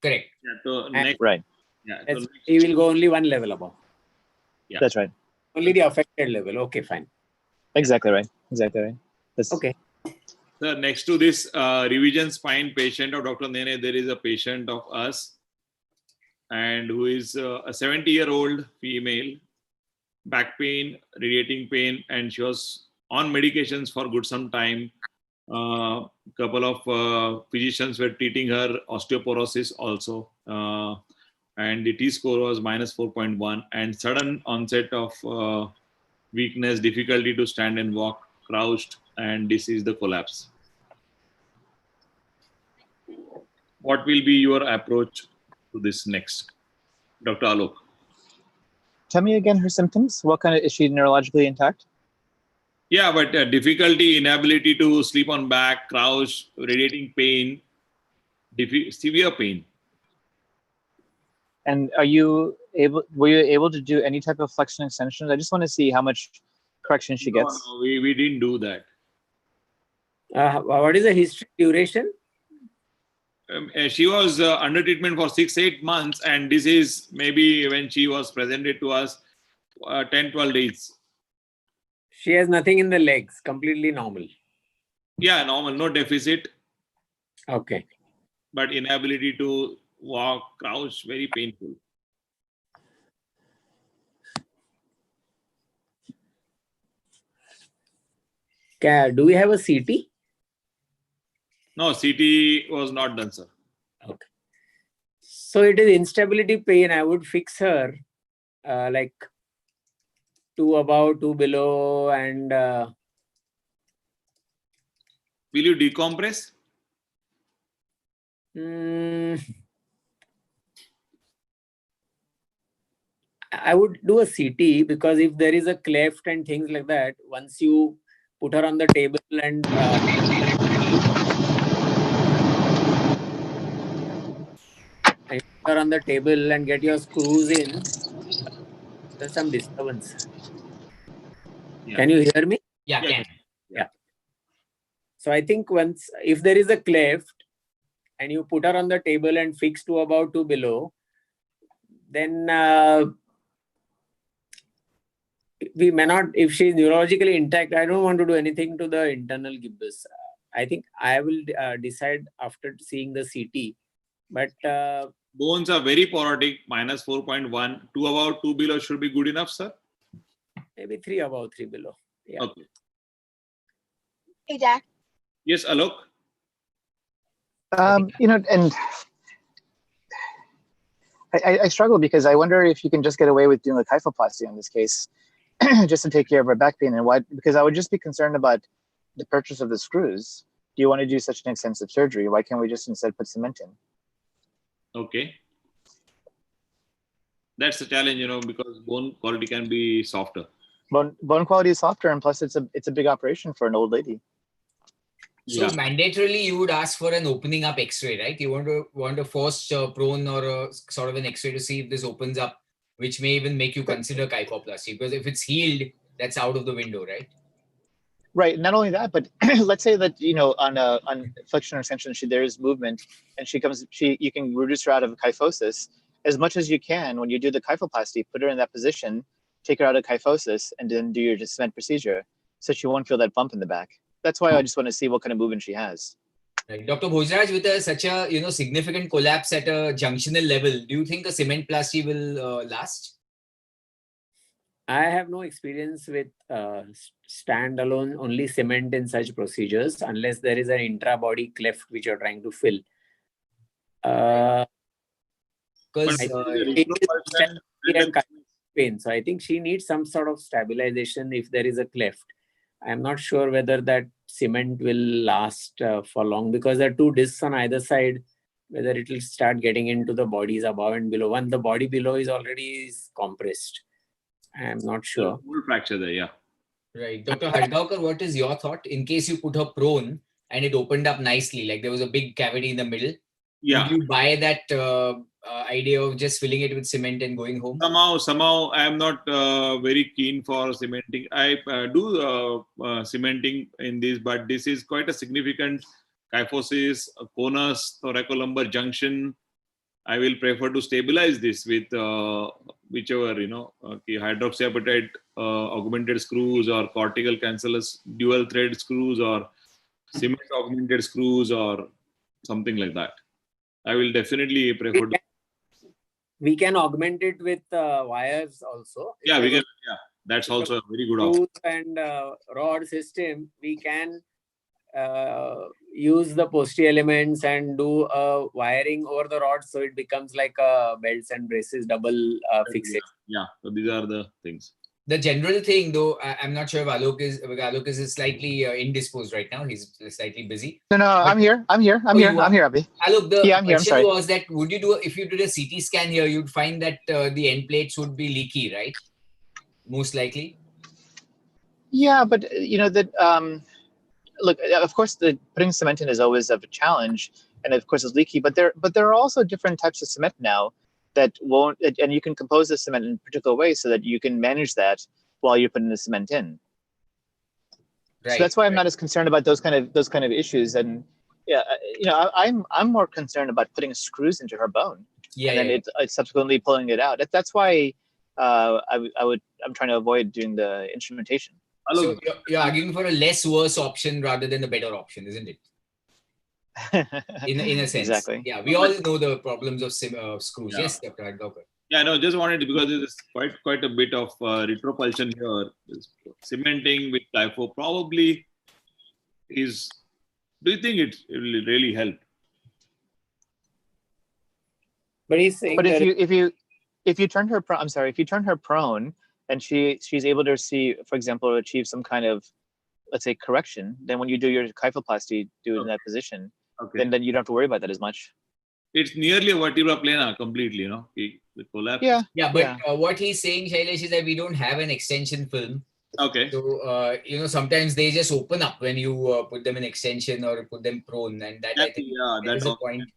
Correct. Yeah, so right. Yeah, so he will go only 1 level above. Yeah, that's right. Only the affected level. Okay, fine. Exactly right. Okay. So next to this revision spine patient of Dr. Nene, there is a patient of us, and who is a 70-year-old female. back pain, radiating pain, and she was on medications for good some time. Couple of physicians were treating her osteoporosis also, and the T-score was minus 4.1, and sudden onset of weakness, difficulty to stand and walk, crouched, and this is the collapse. What will be your approach to this next, Dr. Alok? Tell me again her symptoms. What kind of, is she neurologically intact? Yeah, but difficulty, inability to sleep on back, crouch, radiating pain, severe pain. And were you able to do any type of flexion extensions? I just want to see how much correction she gets. No, we didn't do that. What is the history duration? She was under treatment for 6-8 months, and this is maybe when she was presented to us 10-12 days. She has nothing in the legs, completely normal. Yeah, normal, no deficit. Okay. But inability to walk, crouch, very painful. Do we have a CT? No, CT was not done, sir. Okay. So it is instability pain. I would fix her like 2 above, 2 below, and will you decompress? I would do a CT, because if there is a cleft and things like that, once you put her on the table and put her on the table and get your screws in, there's some disturbance. Yeah. Can you hear me? Yeah, Yeah. can. Yeah. So I think if there is a cleft and you put her on the table and fix 2 above, 2 below, then we may not, if she is neurologically intact, I don't want to do anything to the internal gibbous. I think I will decide after seeing the CT. But Bones are very porotic, minus 4.1. 2 above, 2 below should be good enough, sir? maybe 3 above, 3 below. Yeah. Okay. Hey, Jack. Yes, Alok? And I struggle because I wonder if you can just get away with doing a kyphoplasty in this case, just to take care of her back pain. And why? Because I would just be concerned about the purchase of the screws. Do you want to do such an extensive surgery? Why can't we just instead put cement in? Okay. That's the challenge, because bone quality can be softer. Bone quality is softer, and plus it's a big operation for an old lady. So mandatorily, you would ask for an opening up X-ray, right? You want a forced prone or a sort of an X-ray to see if this opens up, which may even make you consider kyphoplasty. Because if it's healed, that's out of the window, right? Right. Not only that, but let's say that on flexion or extension, there is movement, and you can reduce her out of kyphosis as much as you can. When you do the kyphoplasty, put her in that position, take her out of kyphosis, and then do your cement procedure, so she won't feel that bump in the back. That's why I just want to see what kind of movement she has. Right. Dr. Bhojraj, with such a significant collapse at a junctional level, do you think a cement plasty will last? I have no experience with standalone only cement in such procedures, unless there is an intra-body cleft which you're trying to fill. Pain. So I think she needs some sort of stabilization if there is a cleft. I'm not sure whether that cement will last for long, because there are 2 discs on either side, whether it will start getting into the bodies above and below. The body below is already compressed. I'm not sure. Full fracture there, yeah. Right. Dr. Hargaonkar, what is your thought? In case you put her prone and it opened up nicely, like there was a big cavity in the middle, Yeah. would you buy that idea of just filling it with cement and going home? Somehow I am not very keen for cementing. I do cementing in this, but this is quite a significant kyphosis, conus, thoracolumbar junction. I will prefer to stabilize this with whichever, hydroxyapatite augmented screws, or cortical cancellous dual thread screws, or cement augmented screws, or something like that. I will definitely prefer to. We can augment it with wires also. Yeah, we can. That's also a very good option. Screws and rod system, we can use the posterior elements and do wiring over the rod, so it becomes like a belts and braces double fixation. Yeah, so these are the things. The general thing, though, I'm not sure if Alok is slightly indisposed right now. He's slightly busy. No, I'm here. I'm here, Abhi. Alok, the Yeah, I'm here. I'm question sorry. was that if you did a CT scan here, you'd find that the end plates would be leaky, right? Most likely. Yeah, but look, of course, putting cement in is always a challenge, and of course it's leaky. But there are also different types of cement now that won't, and you can compose the cement in a particular way so that you can manage that while you're putting the cement in. Right, so that's why I'm not as concerned about those kind of issues. And yeah, I'm more concerned about putting screws into her bone, and then it's subsequently pulling it out. That's why I'm trying to avoid doing the instrumentation. So you're arguing for a less worse option rather than a better option, isn't it? In a sense. Exactly. Yeah, we all know the problems of screws. Yeah. Yes, Dr. Adgawkar. Yeah, no, just wanted to, because there's quite a bit of retropulsion here. Cementing with typho probably is. Do you think it will really help? But he's saying. But if you turn her, if you turn her prone, and she's able to see, for example, achieve some kind of, let's say, correction, then when you do your kyphoplasty, do it in that position, then you don't have to worry about that as much. It's nearly a vertebra plana completely, the collapse. Yeah, but what he's saying, Shailesh, is that we don't have an extension film. Okay. So, sometimes they just open up when you put them in extension or put them prone, and that I think is the point.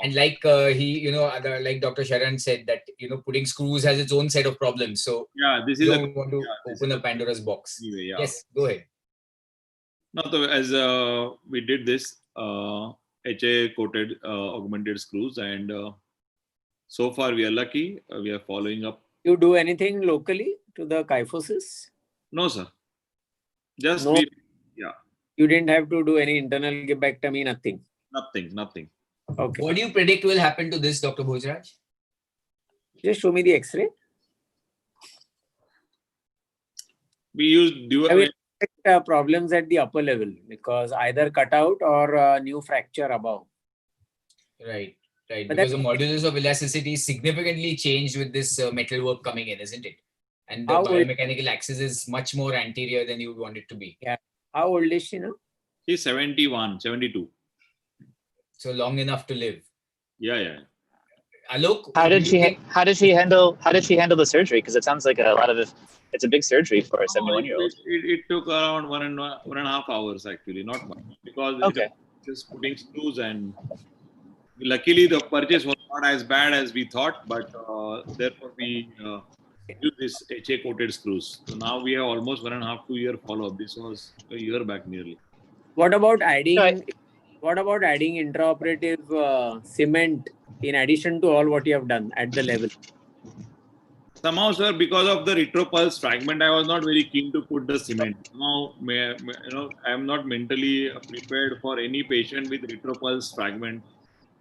And like like Dr. Sharan said, that putting screws has its own set of problems. So this is you don't want to open a Pandora's box. Anyway, yes, go ahead. No, so as we did this HA coated augmented screws, and so far we are lucky. We are following up. You do anything locally to the kyphosis? No, sir. Just You didn't have to do any internal gibectomy, nothing. Nothing. Okay. What do you predict will happen to this, Dr. Bhojraj? Just show me the X-ray. We use problems at the upper level, because either cutout or new fracture above. Right. But because the modulus of elasticity is significantly changed with this metalwork coming in, isn't it? And the biomechanical axis is much more anterior than you would want it to be. Yeah. How old is she now? She's 71, 72. So long enough to live. Yeah. Alok, how did she handle the surgery? Because it sounds like it's a big surgery for a 71-year-old. It took around one and a half hours actually, not much, because it was just putting screws, and luckily the purchase was not as bad as we thought, but therefore we use this HA coated screws. So now we have almost 1.5 to 2 year follow-up. This was a year back nearly. What about adding intraoperative cement in addition to all what you have done at the level? Somehow, sir, because of the retropulse fragment, I was not very keen to put the cement. Now, I am not mentally prepared for any patient with retropulse fragment,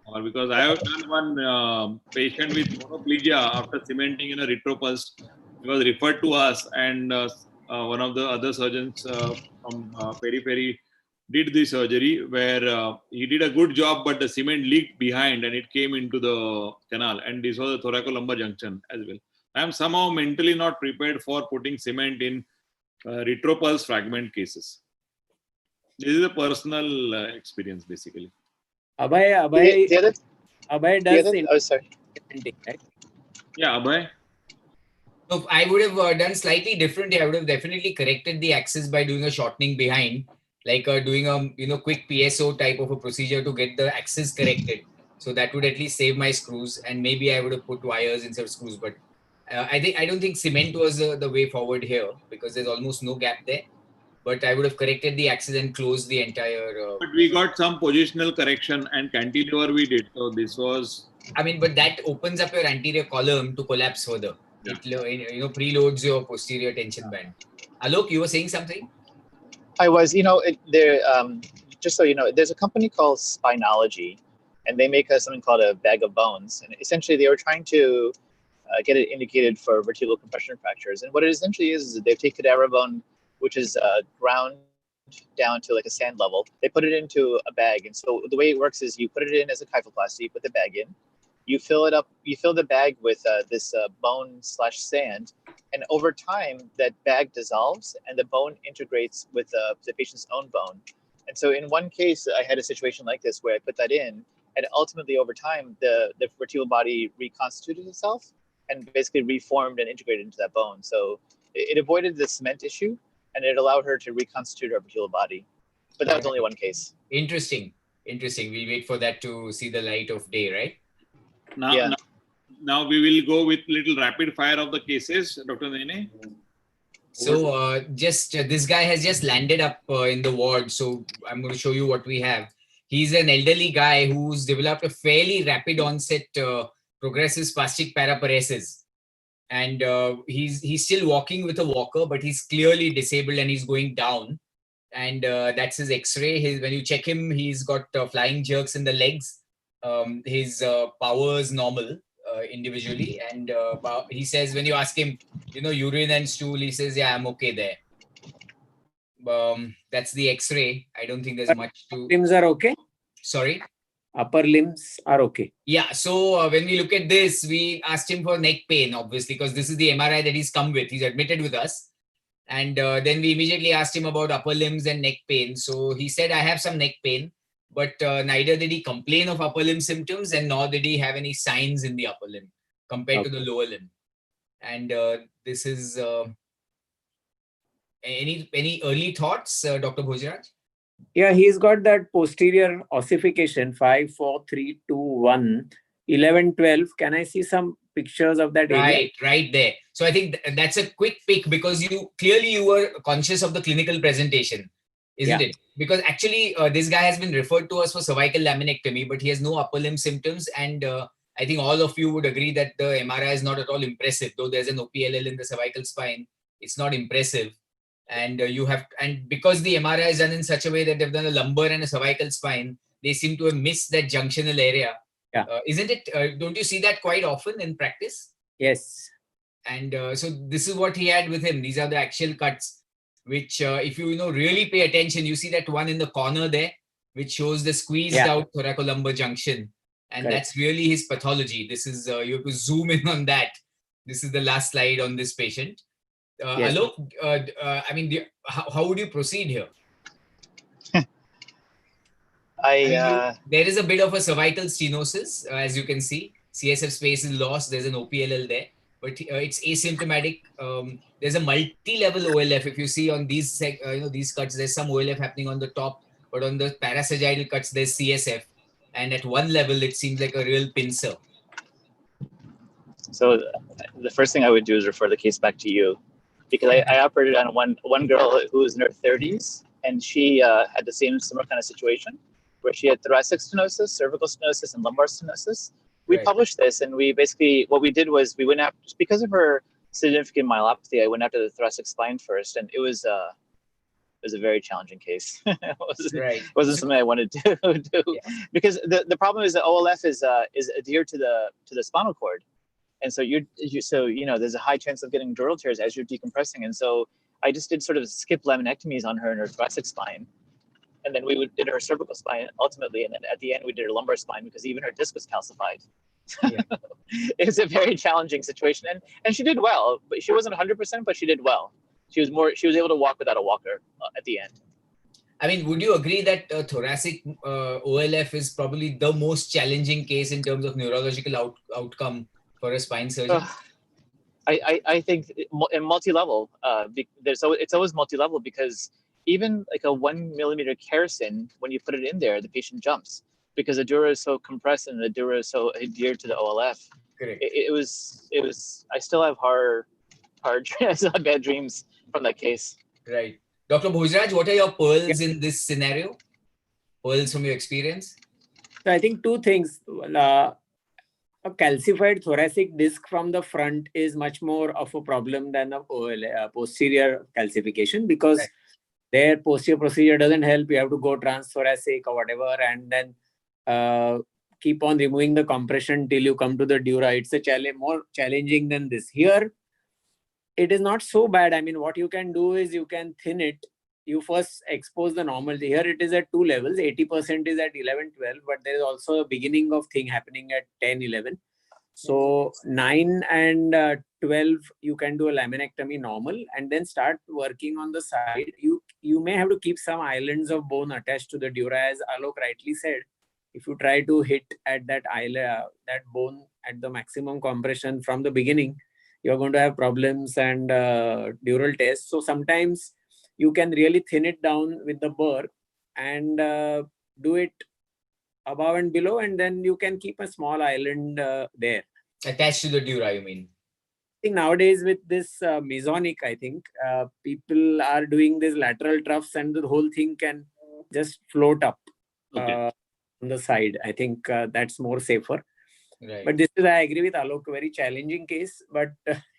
or because I have done one patient with monoplegia after cementing in a retropulse. He was referred to us, and one of the other surgeons from periphery did the surgery, where he did a good job, but the cement leaked behind and it came into the canal, and this was a thoracolumbar junction as well. I am somehow mentally not prepared for putting cement in retropulse fragment cases. This is a personal experience, basically. Abhay does sorry. Right? Yeah, Abhay. So I would have done slightly differently. I would have definitely corrected the axis by doing a shortening behind, like doing a quick PSO type of a procedure to get the axis corrected. So that would at least save my screws, and maybe I would have put wires instead of screws. But I don't think cement was the way forward here, because there's almost no gap there. But I would have corrected the axis and closed the entire. But we got some positional correction and cantilever we did. So this was. But that opens up your anterior column to collapse further. Yeah. It preloads your posterior tension band. Alok, you were saying something? I was, just so you know, there's a company called Spinology, and they make something called a bag of bones. And essentially they were trying to get it indicated for vertebral compression fractures. And what it essentially is they take cadaver bone, which is ground down to like a sand level. They put it into a bag. And so the way it works is you put it in as a kyphoplasty, you put the bag in, you fill it up, you fill the bag with this bone/sand. And over time, that bag dissolves and the bone integrates with the patient's own bone. And so in one case, I had a situation like this where I put that in, and ultimately over time, the vertebral body reconstituted itself and basically reformed and integrated into that bone. So it avoided the cement issue, and it allowed her to reconstitute her vertebral body. But that was only one case. Interesting. We'll wait for that to see the light of day, right? Now we will go with little rapid fire of the cases, Dr. Nene. So this guy has just landed up in the ward. So I'm going to show you what we have. He's an elderly guy who's developed a fairly rapid onset progressive spastic paraparesis. And he's still walking with a walker, but he's clearly disabled and he's going down. And that's his X-ray. When you check him, he's got flying jerks in the legs. His power is normal individually. And he says, when you ask him, urine and stool, he says, yeah, I'm okay there. That's the X-ray. I don't think there's much to... Limbs are okay? Sorry? Upper limbs are okay. Yeah. So when we look at this, we asked him for neck pain, obviously, because this is the MRI that he's come with. He's admitted with us. And then we immediately asked him about upper limbs and neck pain. So he said, I have some neck pain, but neither did he complain of upper limb symptoms and nor did he have any signs in the upper limb compared to the lower limb. And this is... Any early thoughts, Dr. Bhojraj? Yeah, he's got that posterior ossification 5, 4, 3, 2, 1, 11, 12. Can I see some pictures of that area? Right there. So I think that's a quick pick because you were conscious of the clinical presentation, isn't it? Because actually this guy has been referred to us for cervical laminectomy, but he has no upper limb symptoms. And I think all of you would agree that the MRI is not at all impressive, though there's an OPLL in the cervical spine. It's not impressive. And because the MRI is done in such a way that they've done a lumbar and a cervical spine, they seem to have missed that junctional area. Yeah. Isn't it? Don't you see that quite often in practice? Yes. And so this is what he had with him. These are the axial cuts, which if you really pay attention, you see that one in the corner there, which shows the squeezed out thoracolumbar junction. And that's really his pathology. This is, you have to zoom in on that. This is the last slide on this patient. Alok, how would you proceed here? There is a bit of a cervical stenosis, as you can see. CSF space is lost. There's an OPLL there, but it's asymptomatic. There's a multi-level OLF. If you see on these, these cuts, there's some OLF happening on the top, but on the parasagittal cuts, there's CSF. And at one level, it seems like a real pincer. So the first thing I would do is refer the case back to you. Because I operated on one girl who was in her 30s, and she had the similar kind of situation where she had thoracic stenosis, cervical stenosis, and lumbar stenosis. We published this, and we basically, what we did was we went after, just because of her significant myelopathy, I went after the thoracic spine first, and it was a very challenging case. It wasn't something I wanted to do. Because the problem is that OLF is adhered to the spinal cord. And so there's a high chance of getting dural tears as you're decompressing. And so I just did sort of skip laminectomies on her in her thoracic spine. And then we did her cervical spine ultimately. And then at the end, we did her lumbar spine because even her disc was calcified. It was a very challenging situation. And she did well, but she wasn't 100%, but she did well. She was able to walk without a walker at the end. I mean, would you agree that thoracic OLF is probably the most challenging case in terms of neurological outcome for a spine surgeon? I think in multi-level, it's always multi-level because even like a 1 millimeter kerosene, when you put it in there, the patient jumps because the dura is so compressed and the dura is so adhered to the OLF. Correct. It was. I still have I still have bad dreams from that case. Right. Dr. Bhojraj, what are your pearls in this scenario? Pearls from your experience? So I think two things. A calcified thoracic disc from the front is much more of a problem than a posterior calcification because their posterior procedure doesn't help. You have to go transthoracic or whatever. And then keep on removing the compression till you come to the dura. It's a more challenging than this. Here, it is not so bad. I mean, what you can do is you can thin it. You first expose the normal. Here it is at 2 levels. 80% is at 11, 12, but there is also a beginning of thing happening at 10, 11. So 9 and 12, you can do a laminectomy normal and then start working on the side. You may have to keep some islands of bone attached to the dura, as Alok rightly said. If you try to hit at that island, that bone at the maximum compression from the beginning, you're going to have problems and dural tests. So sometimes you can really thin it down with the burr and do it above and below, and then you can keep a small island there. Attached to the dura, you mean? I think nowadays with this Mesonic, I think people are doing these lateral troughs and the whole thing can just float up on the side. I think that's more safer. Right. But this is, I agree with Alok, a very challenging case, but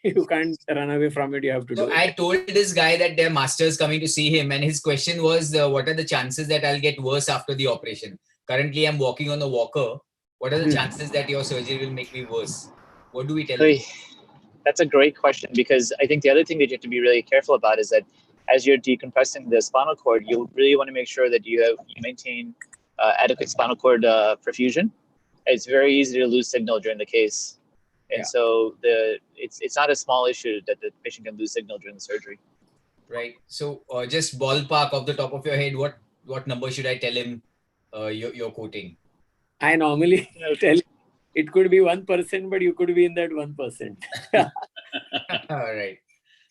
you can't run away from it. You have to do it. I told this guy that their master's coming to see him, and his question was, what are the chances that I'll get worse after the operation? Currently, I'm walking on a walker. What are the chances that your surgery will make me worse? What do we tell him? That's a great question, because I think the other thing that you have to be really careful about is that as you're decompressing the spinal cord, you really want to make sure that you maintain adequate spinal cord perfusion. It's very easy to lose signal during the case. And so it's not a small issue that the patient can lose signal during the surgery. Right. So just ballpark off the top of your head, what number should I tell him you're quoting? I normally tell it could be 1%, but you could be in that 1%. All right.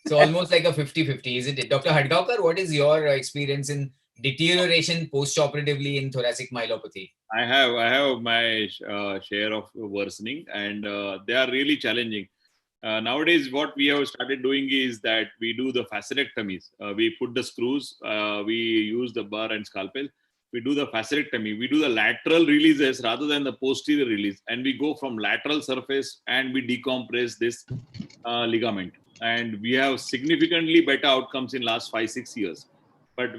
So almost like a 50-50, isn't it? Dr. Hadgaonkar, what is your experience in deterioration post-operatively in thoracic myelopathy? I have my share of worsening, and they are really challenging. Nowadays, what we have started doing is that we do the facerectomies. We put the screws, we use the burr and scalpel. We do the facerectomy. We do the lateral releases rather than the posterior release. And we go from lateral surface and we decompress this ligament. And we have significantly better outcomes in last 5-6 years. But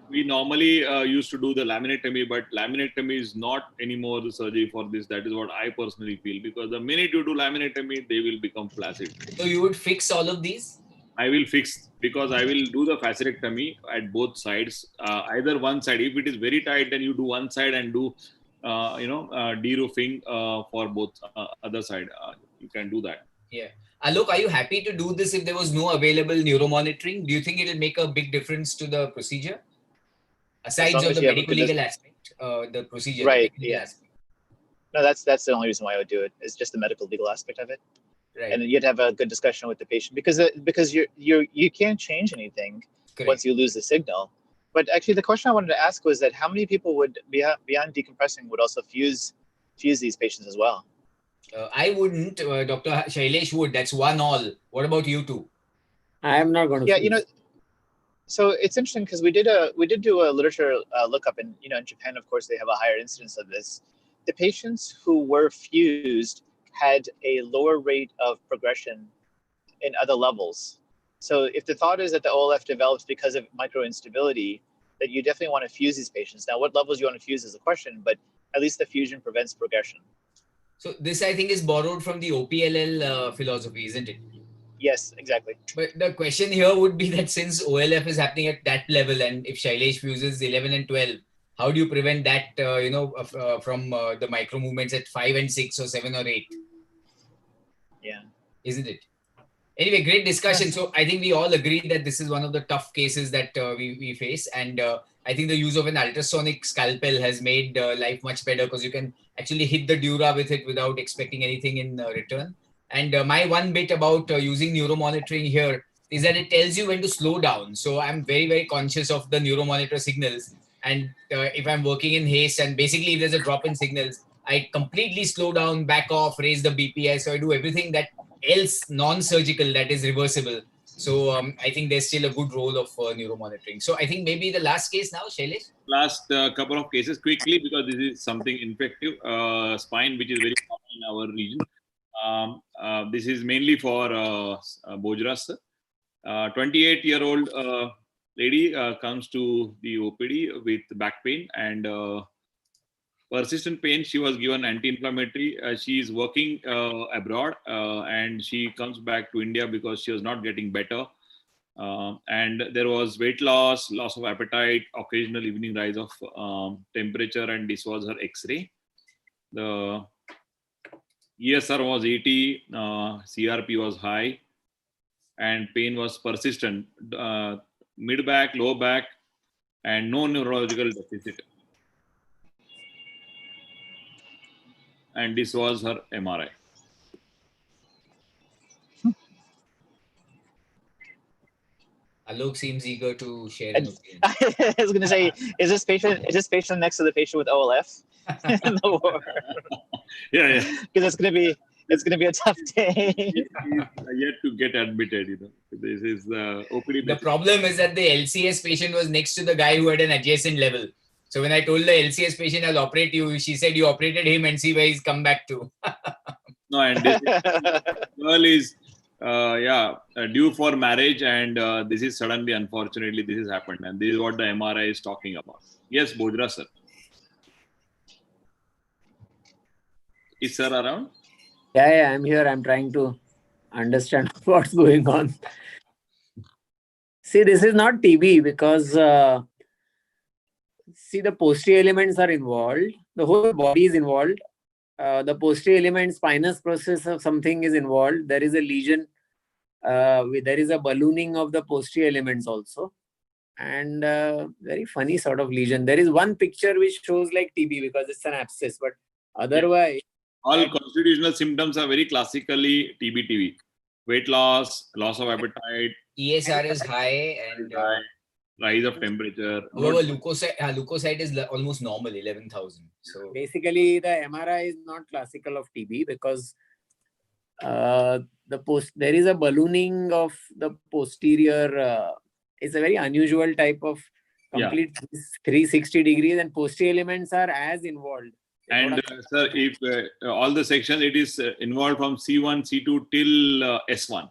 we normally used to do the laminectomy, but laminectomy is not anymore the surgery for this. That is what I personally feel, because the minute you do laminectomy, they will become flaccid. So you would fix all of these? I will fix, because I will do the facerectomy at both sides. Either one side, if it is very tight, then you do one side and do, de-roofing for both other side. You can do that. Yeah. Alok, are you happy to do this if there was no available neuromonitoring? Do you think it will make a big difference to the procedure? Aside from the medical legal aspect, the procedure. Right, yes. No, that's the only reason why I would do it. It's just the medical legal aspect of it. Right. And you'd have a good discussion with the patient, because you can't change anything once you lose the signal. But actually, the question I wanted to ask was that how many people would, beyond decompressing, would also fuse these patients as well? I wouldn't. Dr. Shailesh would. That's one all. What about you two? I am not going to. Yeah, so it's interesting because we did do a literature lookup, and in Japan, of course, they have a higher incidence of this. The patients who were fused had a lower rate of progression in other levels. So if the thought is that the OLF develops because of micro instability, that you definitely want to fuse these patients. Now, what levels you want to fuse is a question, but at least the fusion prevents progression. So this, I think, is borrowed from the OPLL philosophy, isn't it? Yes, exactly. But the question here would be that since OLF is happening at that level, and if Shailesh fuses 11 and 12, how do you prevent that, from the micro movements at 5 and 6 or 7 or 8? Yeah. Isn't it? Anyway, great discussion. So I think we all agree that this is one of the tough cases that we face. And I think the use of an ultrasonic scalpel has made life much better, because you can actually hit the dura with it without expecting anything in return. And my one bit about using neuromonitoring here is that it tells you when to slow down. So I'm very, very conscious of the neuromonitor signals. And if I'm working in haste, and basically if there's a drop in signals, I completely slow down, back off, raise the BPI. So I do everything that else non-surgical that is reversible. So I think there's still a good role of neuromonitoring. So I think maybe the last case now, Shailesh? Last couple of cases quickly, because this is something infective spine, which is very common in our region. This is mainly for Bhojraj. 28-year-old lady comes to the OPD with back pain, and persistent pain. She was given anti-inflammatory. She is working abroad and she comes back to India because she was not getting better. And there was weight loss, loss of appetite, occasional evening rise of temperature, and this was her X-ray. The ESR was 80, CRP was high, and pain was persistent. Mid back, low back, and no neurological deficit. And this was her MRI. Alok seems eager to share an opinion. I was going to say, is this patient next to the patient with OLF in the ward? Yeah. Because it's going to be a tough day. He's yet to get admitted. This is the OPD. The problem is that the LCS patient was next to the guy who had an adjacent level. So when I told the LCS patient I'll operate you, she said you operated him and see where he's come back to. No, and this girl is due for marriage, and this is suddenly, unfortunately, this has happened, and this is what the MRI is talking about. Yes, Bhojraj sir. Is sir around? Yeah, I'm here. I'm trying to understand what's going on. See, this is not TB because see, the posterior elements are involved. The whole body is involved. The posterior element, spinous process of something is involved. There is a lesion. There is a ballooning of the posterior elements also. And very funny sort of lesion. There is one picture which shows like TB because it's an abscess, but otherwise... All constitutional symptoms are very classically TB. Weight loss, loss of appetite. ESR is high and... rise of temperature. However, leukocyte is almost normal, 11,000. So basically, the MRI is not classical of TB because there is a ballooning of the posterior. It's a very unusual type of complete 360 degrees, and posterior elements are as involved. And sir, if all the sections, it is involved from C1, C2 till S1.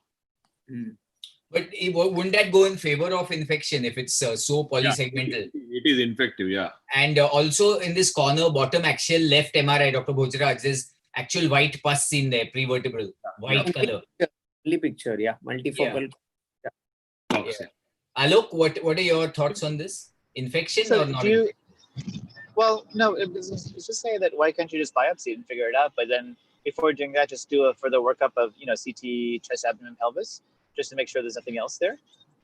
But wouldn't that go in favor of infection if it's so polysegmental? It is infective, yeah. And also in this corner, bottom axial left MRI, Dr. Bhojraj, there's actual white pus in there, prevertebral, white color. Only picture, multifocal. Yeah. Alok, what are your thoughts on this? Infection or not? Well, no, it's just saying that why can't you just biopsy and figure it out? But then before doing that, just do a further workup of, CT, chest, abdomen, pelvis, just to make sure there's nothing else there.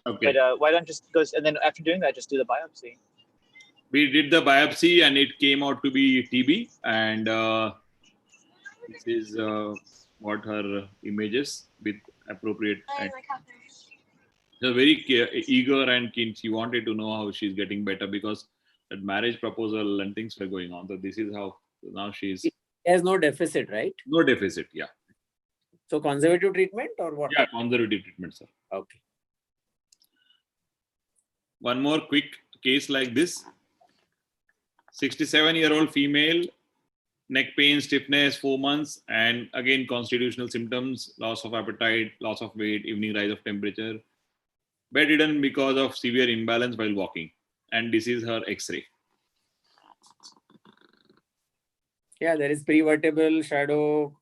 Okay. But why don't just go, and then after doing that, just do the biopsy. We did the biopsy and it came out to be TB. And this is what her images with appropriate. She's very eager and keen. She wanted to know how she's getting better because that marriage proposal and things were going on. So this is how now she's... She has no deficit, right? No deficit, yeah. So conservative treatment or what? Yeah, conservative treatment, sir. Okay. One more quick case like this. 67-year-old female, neck pain, stiffness, 4 months, and again constitutional symptoms, loss of appetite, loss of weight, evening rise of temperature, bedridden because of severe imbalance while walking. And this is her X-ray. Yeah, there is prevertebral shadow,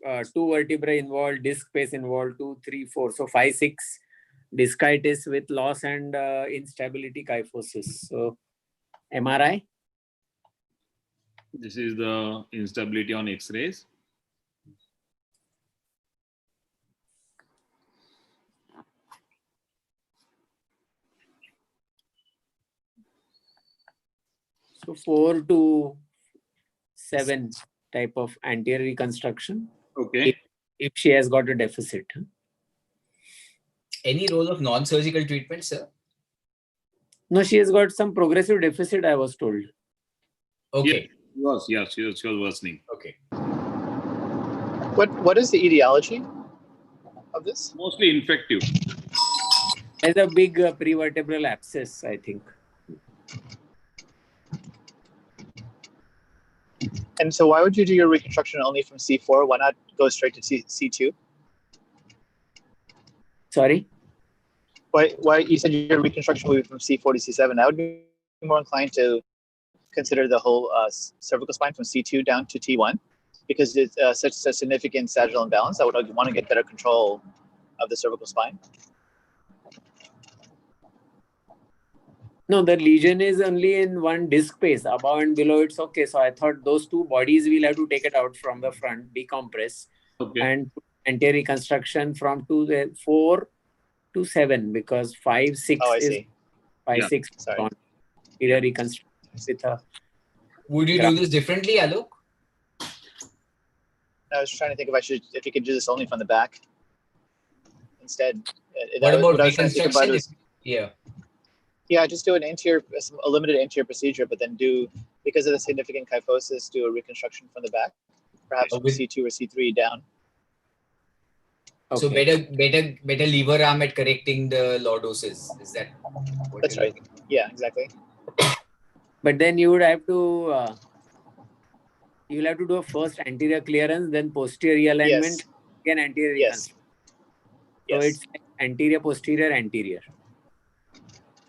2 vertebrae involved, disc space involved, 2, 3, 4. So 5, 6 discitis with loss and instability kyphosis. So MRI. This is the instability on X-rays. So 4 to 7 type of anterior reconstruction. Okay. If she has got a deficit. Any role of non-surgical treatment, sir? No, she has got some progressive deficit, I was told. Okay. Yes, she was worsening. Okay. What is the etiology of this? Mostly infective. There's a big prevertebral abscess, I think. And so why would you do your reconstruction only from C4? Why not go straight to C2? Sorry? Why you said your reconstruction will be from C4 to C7? I would be more inclined to consider the whole cervical spine from C2 down to T1 because it's such a significant sagittal imbalance. I would want to get better control of the cervical spine. No, the lesion is only in one disc space. Above and below, it's okay. So I thought those two bodies we'll have to take it out from the front, decompress, and anterior reconstruction from 4 to 7 because 5, 6 Oh, I is see. 5, 6 Sorry. anterior reconstruction with a. Would you do this differently, Alok? I was trying to think if you could do this only from the back instead. What about I was trying to think about reconstruction? is, yeah, just do a limited anterior procedure, but then because of the significant kyphosis, do a reconstruction from the back, perhaps from C2 or C3 down. Okay. So better lever arm at correcting the lordosis. Is that what That's right? Yeah, exactly. But then you would have to you'll have to do a first anterior clearance, then posterior alignment, again anterior reconstruction. So it's like anterior, posterior, anterior.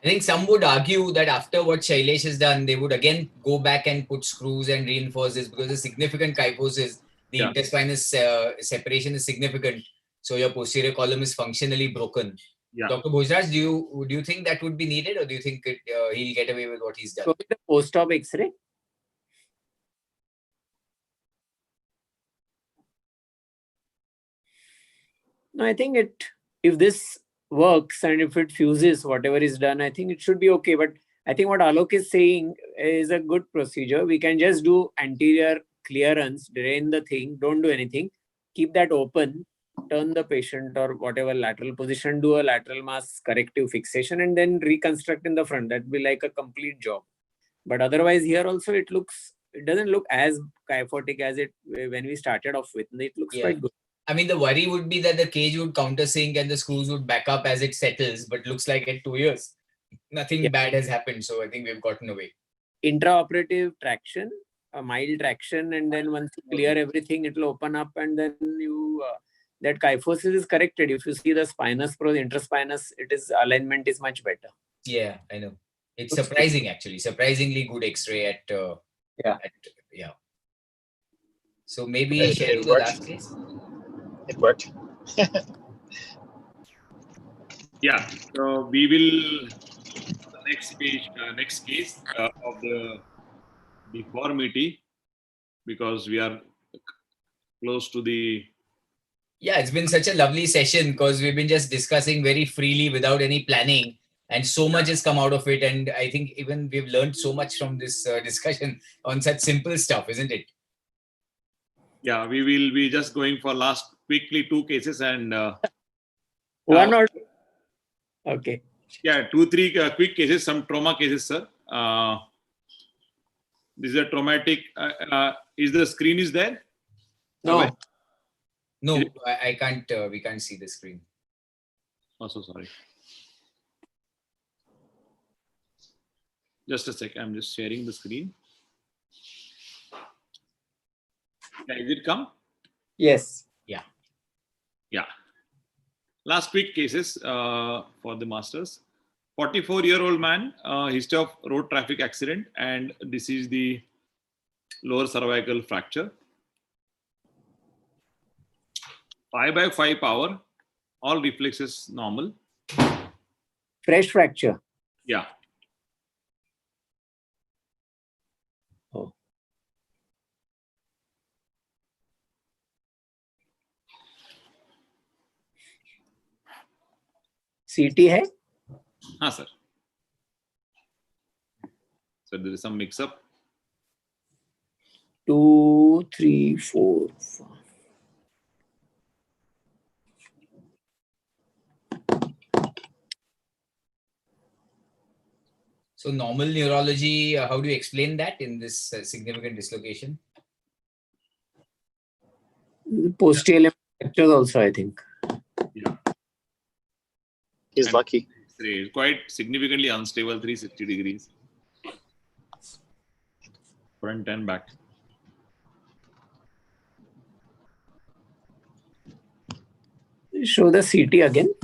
I think some would argue that after what Shailesh has done, they would again go back and put screws and reinforce this because the significant kyphosis, the interspinous separation is significant. So your posterior column is functionally broken. Yeah. Dr. Bhojraj, do you think that would be needed, or do you think he'll get away with what he's done? So the post-op X-ray. No, I think if this works and if it fuses whatever is done, I think it should be okay. But I think what Alok is saying is a good procedure. We can just do anterior clearance, drain the thing, don't do anything, keep that open, turn the patient or whatever lateral position, do a lateral mass corrective fixation, and then reconstruct in the front. That'd be like a complete job. But otherwise, here also it doesn't look as kyphotic as it when we started off with. It looks quite good. I mean, the worry would be that the cage would countersink and the screws would back up as it settles, but looks like at 2 years, nothing bad has happened. So I think we've gotten away. Intraoperative traction, a mild traction, and then once you clear everything, it will open up, and then that kyphosis is corrected. If you see the spinous pro, the interspinous, alignment is much better. Yeah, I know. It's surprising actually, surprisingly good X-ray at So maybe share the last case. It worked. Yeah. So we will the next page, next case of the deformity, because we are close to the. Yeah, it's been such a lovely session because we've been just discussing very freely without any planning, and so much has come out of it. And I think even we've learned so much from this discussion on such simple stuff, isn't it? Yeah, we will be just going for last quickly 2 cases and one or okay. Yeah, 2, 3 quick cases, some trauma cases, sir. This is a traumatic. Is the screen is there? No. No, I can't. We can't see the screen. Oh, so sorry. Just a sec. I'm just sharing the screen. Yeah, is it come? Yes. Yeah. Yeah. Last quick cases for the masters. 44-year-old man, history of road traffic accident, and this is the lower cervical fracture. 5/5 power, all reflexes normal. Fresh fracture. Yeah. Oh. CT hai? हाँ sir. So there is some mix-up. 2, 3, 4, 5. So normal neurology, how do you explain that in this significant dislocation? Posterior fractures also, I think. Yeah. He's and lucky. It's quite significantly unstable, 360 degrees. Front and back. Show the CT again.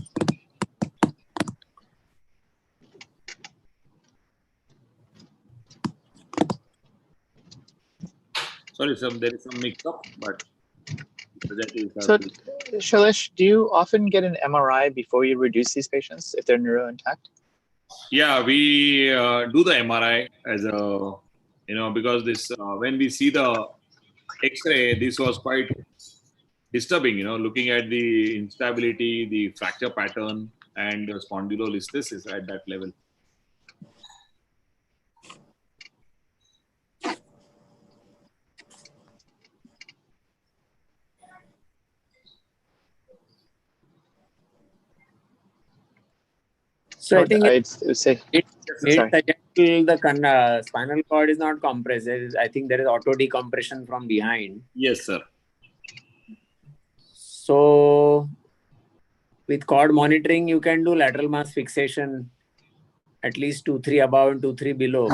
Sorry, there is some mix-up, but that is So, Shailesh, do you often get an MRI before you reduce these patients if they're neuro intact? yeah, we do the MRI as a, because this when we see the X-ray, this was quite disturbing, looking at the instability, the fracture pattern, and spondylolisthesis at that level. So I think I'd say the spinal cord is not compressed. I think there is auto decompression from behind. Yes, sir. So with cord monitoring, you can do lateral mass fixation at least 2-3 above and 2-3 below,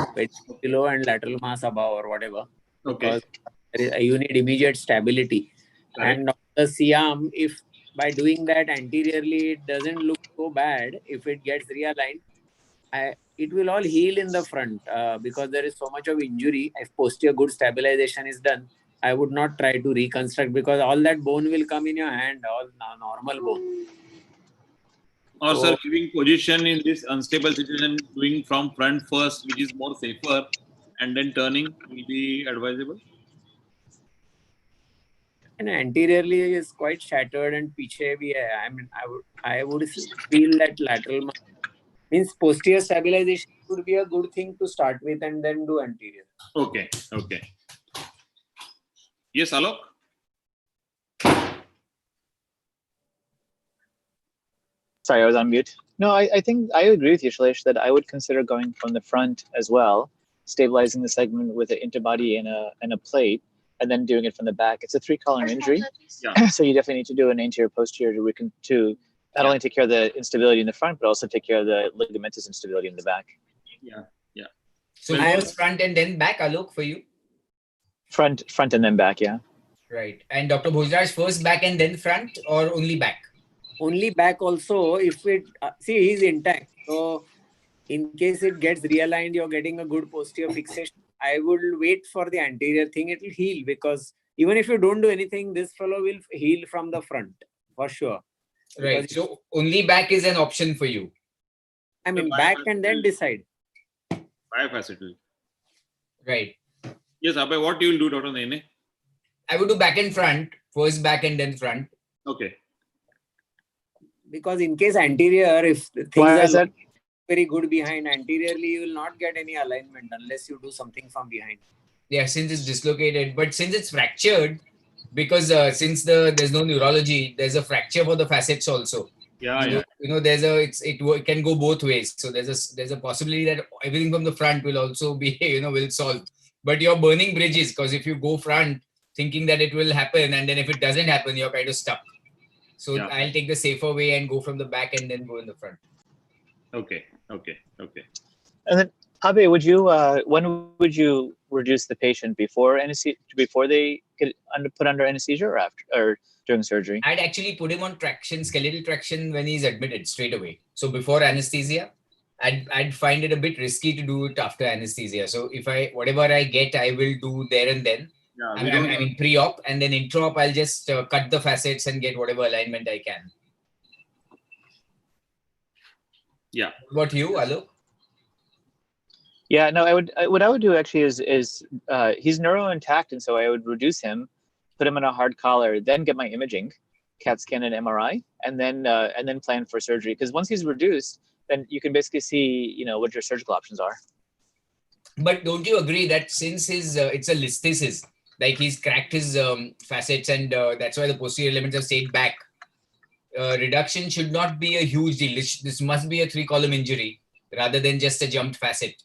below and lateral mass above or whatever. Okay. Because you need immediate stability. Right. And on the C-arm, if by doing that anteriorly, it doesn't look so bad. If it gets realigned, it will all heal in the front because there is so much of injury. If posterior good stabilization is done, I would not try to reconstruct because all that bone will come in your hand, all normal bone. Or sir, giving position in this unstable situation, doing from front first, which is more safer, and then turning will be advisable. And anteriorly is quite shattered and piche bhi hai. I mean, I would feel that lateral means posterior stabilization would be a good thing to start with and then do anterior. Okay. Okay. Yes, Alok. Sorry, I was on mute. No, I think I agree with you, Shailesh, that I would consider going from the front as well, stabilizing the segment with an interbody and a plate, and then doing it from the back. It's a 3-column injury, so you definitely need to do an anterior posterior to not only take care of the instability in the front, but also take care of the ligamentous instability in the back. Yeah, yeah. So I was front and then back, Alok, for you? Front and then back, yeah. Right. And Dr. Bhojraj, first back and then front or only back? Only back also, if it, see, he's intact. So in case it gets realigned, you're getting a good posterior fixation. I would wait for the anterior thing. It will heal because even if you don't do anything, this fellow will heal from the front for sure. Right. Because so only back is an option for you. I mean, back and then decide. Bifacetal. Right. Yes, Abhay, what you will do, Dr. Nene? I would do back and front, first back and then front. Okay. Because in case anterior, if things are very good behind, anteriorly you will not get any alignment unless you do something from behind. Yeah, since it's dislocated, but since it's fractured, because since there's no neurology, there's a fracture for the facets also. Yeah, It can go both ways. So there's a possibility that everything from the front will also be will solve. But you're burning bridges because if you go front thinking that it will happen and then if it doesn't happen, you're kind of stuck. So I'll take the safer way and go from the back and then go in the front. Okay. And then, Abe, when would you reduce the patient before they get put under anesthesia or after or during surgery? I'd actually put him on skeletal traction when he's admitted straight away. So before anesthesia, I'd find it a bit risky to do it after anesthesia. So whatever I get, I will do there and then. I mean pre-op, and then intra-op, I'll just cut the facets and get whatever alignment I can. Yeah. What about you, Alok? Yeah, no, what I would do actually is he's neuro intact, and so I would reduce him, put him in a hard collar, then get my imaging, CAT scan and MRI, and then plan for surgery. Because once he's reduced, then you can basically see what your surgical options are. But don't you agree that since it's a listhesis, like he's cracked his facets and that's why the posterior elements have stayed back, reduction should not be a huge deal. This must be a 3-column injury rather than just a jumped facet.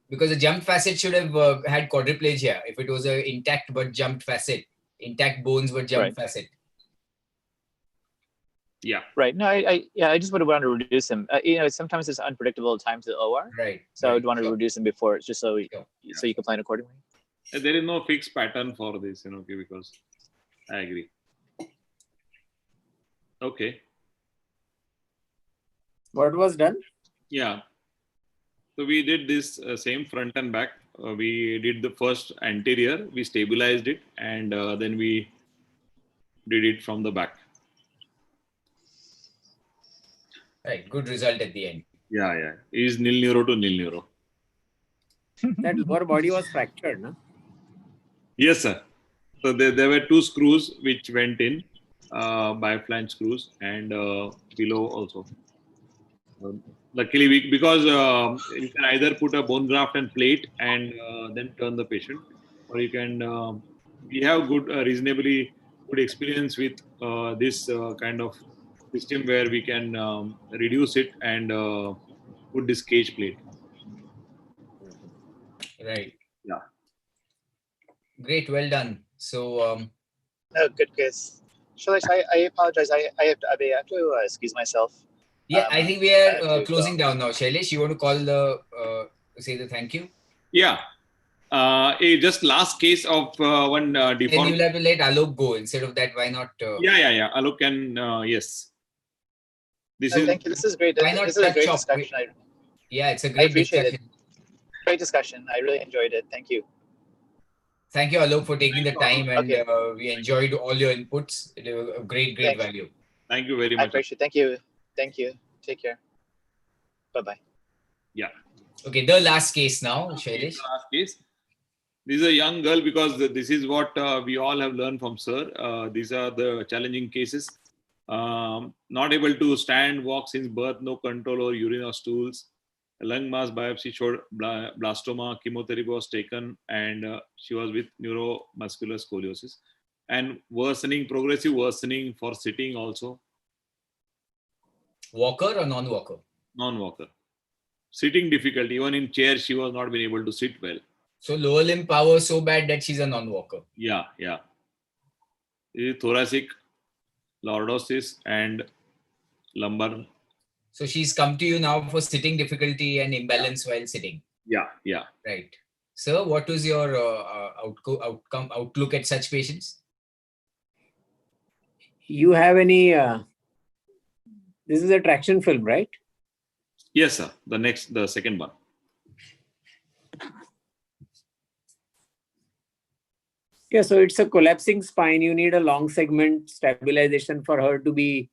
Because a jumped facet should have had quadriplegia if it was an intact but jumped facet, intact bones but jumped facet. Yeah. Right. No, I just would want to reduce him. Sometimes it's unpredictable time to the OR. Right. So I would want to reduce him before, just so you can plan accordingly. There is no fixed pattern for this, because I agree. Okay. What was done? Yeah. So we did this same front and back. we did the first anterior, we stabilized it, and then we did it from the back. Right, good result at the end. Yeah. Is nil neuro to nil neuro. That lower body was fractured, no? Yes, sir. So there were 2 screws which went in, biflange screws, and below also. Luckily, because you can either put a bone graft and plate and then turn the patient, or you can. We have good, reasonably good experience with this kind of system where we can reduce it and put this cage plate. Right. Yeah. Great, well done. So, No, good case. Shailesh, I apologize. I have to excuse myself. yeah, I think we are to closing go. down now. Shailesh, you want to call the, say the thank you? Yeah. Just last case of one Then deformed. you'll have to let Alok go. Instead of that, why not? Yeah. Alok can, yes. This is. Thank you. This is great. Why not This is a touch great up? discussion. Yeah, it's a I great appreciate discussion. it. Great discussion. I really enjoyed it. Thank you. Thank you, Alok, for taking the time, and Okay. we enjoyed all your inputs. It was a great Thanks. value. Thank you very I much. appreciate it. Thank you. Thank you. Take care. Bye-bye. Yeah. Okay, the last case now, Shailesh. Last case. This is a young girl, because this is what we all have learned from sir. These are the challenging cases. Not able to stand, walk since birth, no control over urine or stools. A lung mass biopsy showed blastoma, chemotherapy was taken, and she was with neuromuscular scoliosis. And worsening, progressive worsening for sitting also. Walker or non-walker? Non-walker. Sitting difficult. Even in chair, she was not been able to sit well. So lower limb power so bad that she's a non-walker. Yeah. This is thoracic, lordosis, and lumbar. So she's come to you now for sitting difficulty and imbalance while sitting. Yeah. Right. Sir, what was your outlook at such patients? You have any, this is a traction film, right? Yes, sir. The second one. Yeah, so it's a collapsing spine. You need a long segment stabilization for her to be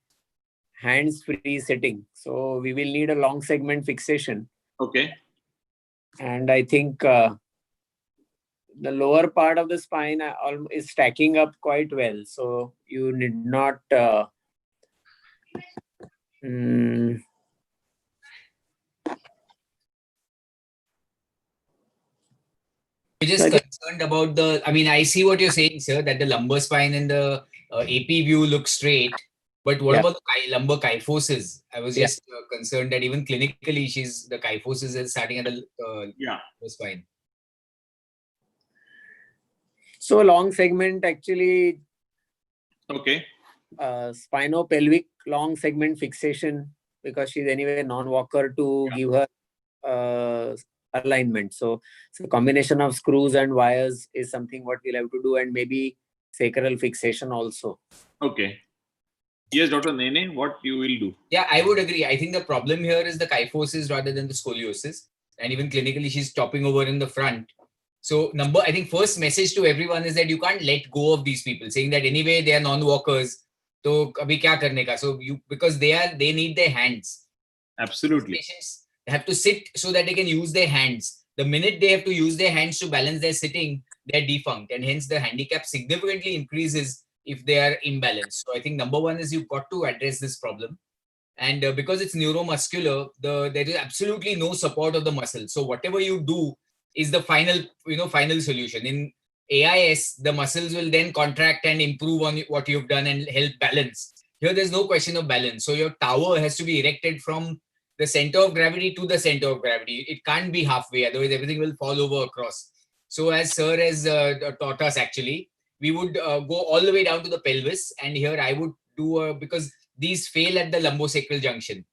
hands-free sitting. So we will need a long segment fixation. Okay. And I think the lower part of the spine is stacking up quite well. So you need not... We're just concerned about I see what you're saying, sir, that the lumbar spine and the AP view look straight. But what about the lumbar kyphosis? I was just concerned that even clinically, the kyphosis is starting at the spine. So long segment actually. Okay. Spinopelvic long segment fixation, because she's anyway non-walker, to give her alignment. So a combination of screws and wires is something what we'll have to do, and maybe sacral fixation also. Okay. Yes, Dr. Nene, what you will do? Yeah, I would agree. I think the problem here is the kyphosis rather than the scoliosis. And even clinically, she's topping over in the front. So I think first message to everyone is that you can't let go of these people, saying that anyway, they are non-walkers. So abhi kya karne ka? So because they need their hands. Absolutely. These patients have to sit so that they can use their hands. The minute they have to use their hands to balance their sitting, they're defunct. And hence the handicap significantly increases if they are imbalanced. So I think number one is you've got to address this problem. And because it's neuromuscular, there is absolutely no support of the muscle. So whatever you do is the final solution. In AIS, the muscles will then contract and improve on what you've done and help balance. Here, there's no question of balance. So your tower has to be erected from the center of gravity to the center of gravity. It can't be halfway, otherwise everything will fall over across. So as sir has taught us, actually, we would go all the way down to the pelvis. And here I would do, because these fail at the lumbosacral junction.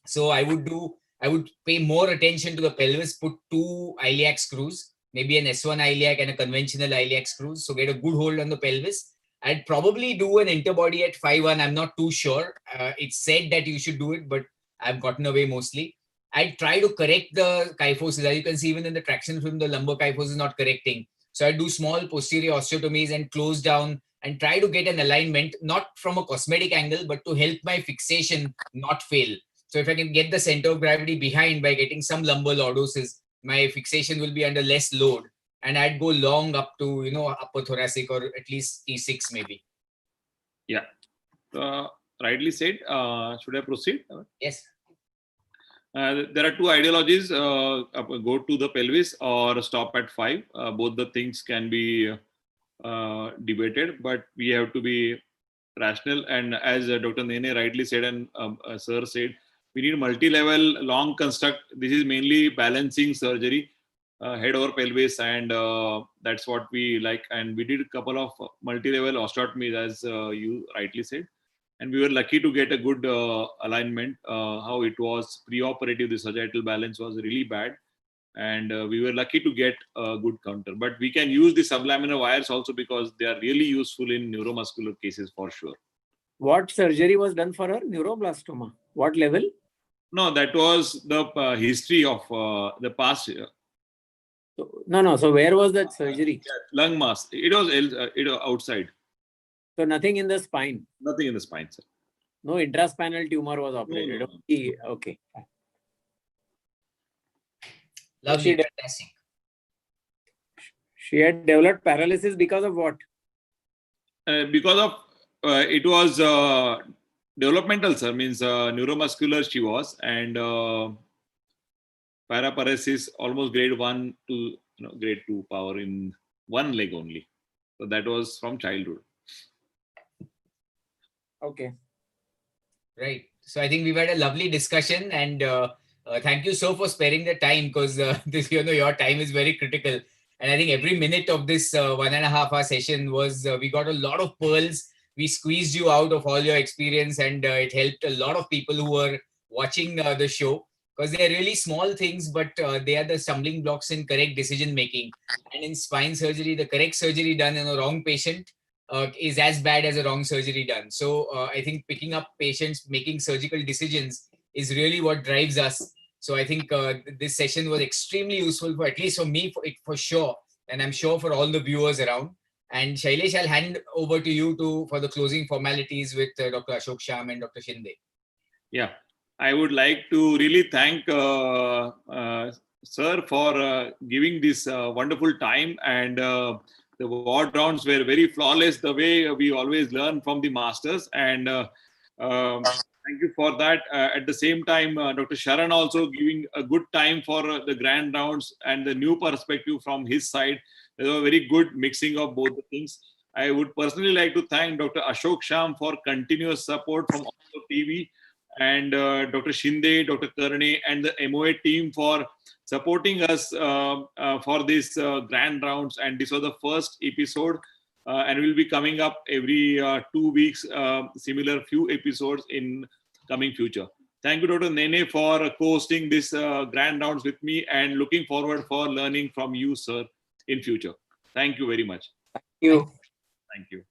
So I would pay more attention to the pelvis, put 2 iliac screws, maybe an S1 iliac and a conventional iliac screws. So get a good hold on the pelvis. I'd probably do an interbody at 5-1. I'm not too sure. It's said that you should do it, but I've gotten away mostly. I try to correct the kyphosis. As you can see, even in the traction film, the lumbar kyphosis is not correcting. So I do small posterior osteotomies and close down and try to get an alignment, not from a cosmetic angle, but to help my fixation not fail. So if I can get the center of gravity behind by getting some lumbar lordosis, my fixation will be under less load. And I'd go long up to, upper thoracic or at least T6 maybe. Yeah. Rightly said. Should I proceed? Yes. There are two ideologies, go to the pelvis or stop at 5. Both the things can be debated, but we have to be rational. And as Dr. Nene rightly said and Sir said, we need multi-level long construct. This is mainly balancing surgery, head over pelvis, and that's what we like. And we did a couple of multi-level osteotomies, as you rightly said. And we were lucky to get a good alignment. How it was pre-operative, the sagittal balance was really bad. And we were lucky to get a good counter. But we can use the sublaminar wires also because they are really useful in neuromuscular cases for sure. What surgery was done for her? Neuroblastoma. What level? No, that was the history of the past. No. So where was that surgery? Lung mass. It was outside. So nothing in the spine? Nothing in the spine, sir. No intraspinal tumor was operated? No. Okay. Lovely, fantastic. She had developed paralysis because of what? Because of, it was developmental, sir, means neuromuscular she was, and paraparesis almost grade 1 to grade 2 power in one leg only. So that was from childhood. Okay. Right. So I think we've had a lovely discussion, and thank you so for sparing the time, because this, your time is very critical. And I think every minute of this 1.5 hour session was, we got a lot of pearls. We squeezed you out of all your experience, and it helped a lot of people who were watching the show, because they are really small things, but they are the stumbling blocks in correct decision making. And in spine surgery, the correct surgery done in a wrong patient is as bad as a wrong surgery done. So I think picking up patients, making surgical decisions is really what drives us. So I think this session was extremely useful, for at least for me, for sure, and I'm sure for all the viewers around. And Shailesh, I'll hand over to you for the closing formalities with Dr. Ashok Sham and Dr. Shinde. Yeah, I would like to really thank Sir for giving this wonderful time, and the ward rounds were very flawless, the way we always learn from the masters, and thank you for that. At the same time, Dr. Sharan also giving a good time for the grand rounds and the new perspective from his side. There was a very good mixing of both the things. I would personally like to thank Dr. Ashok Sham for continuous support from OrthoTV, and Dr. Shinde, Dr. Karne, and the MOA team for supporting us for this grand rounds. And this was the first episode, and we'll be coming up every 2 weeks, similar few episodes in coming future. Thank you, Dr. Nene, for co-hosting this grand rounds with me, and looking forward for learning from you, sir, in future. Thank you very much. Thank you. Thank you.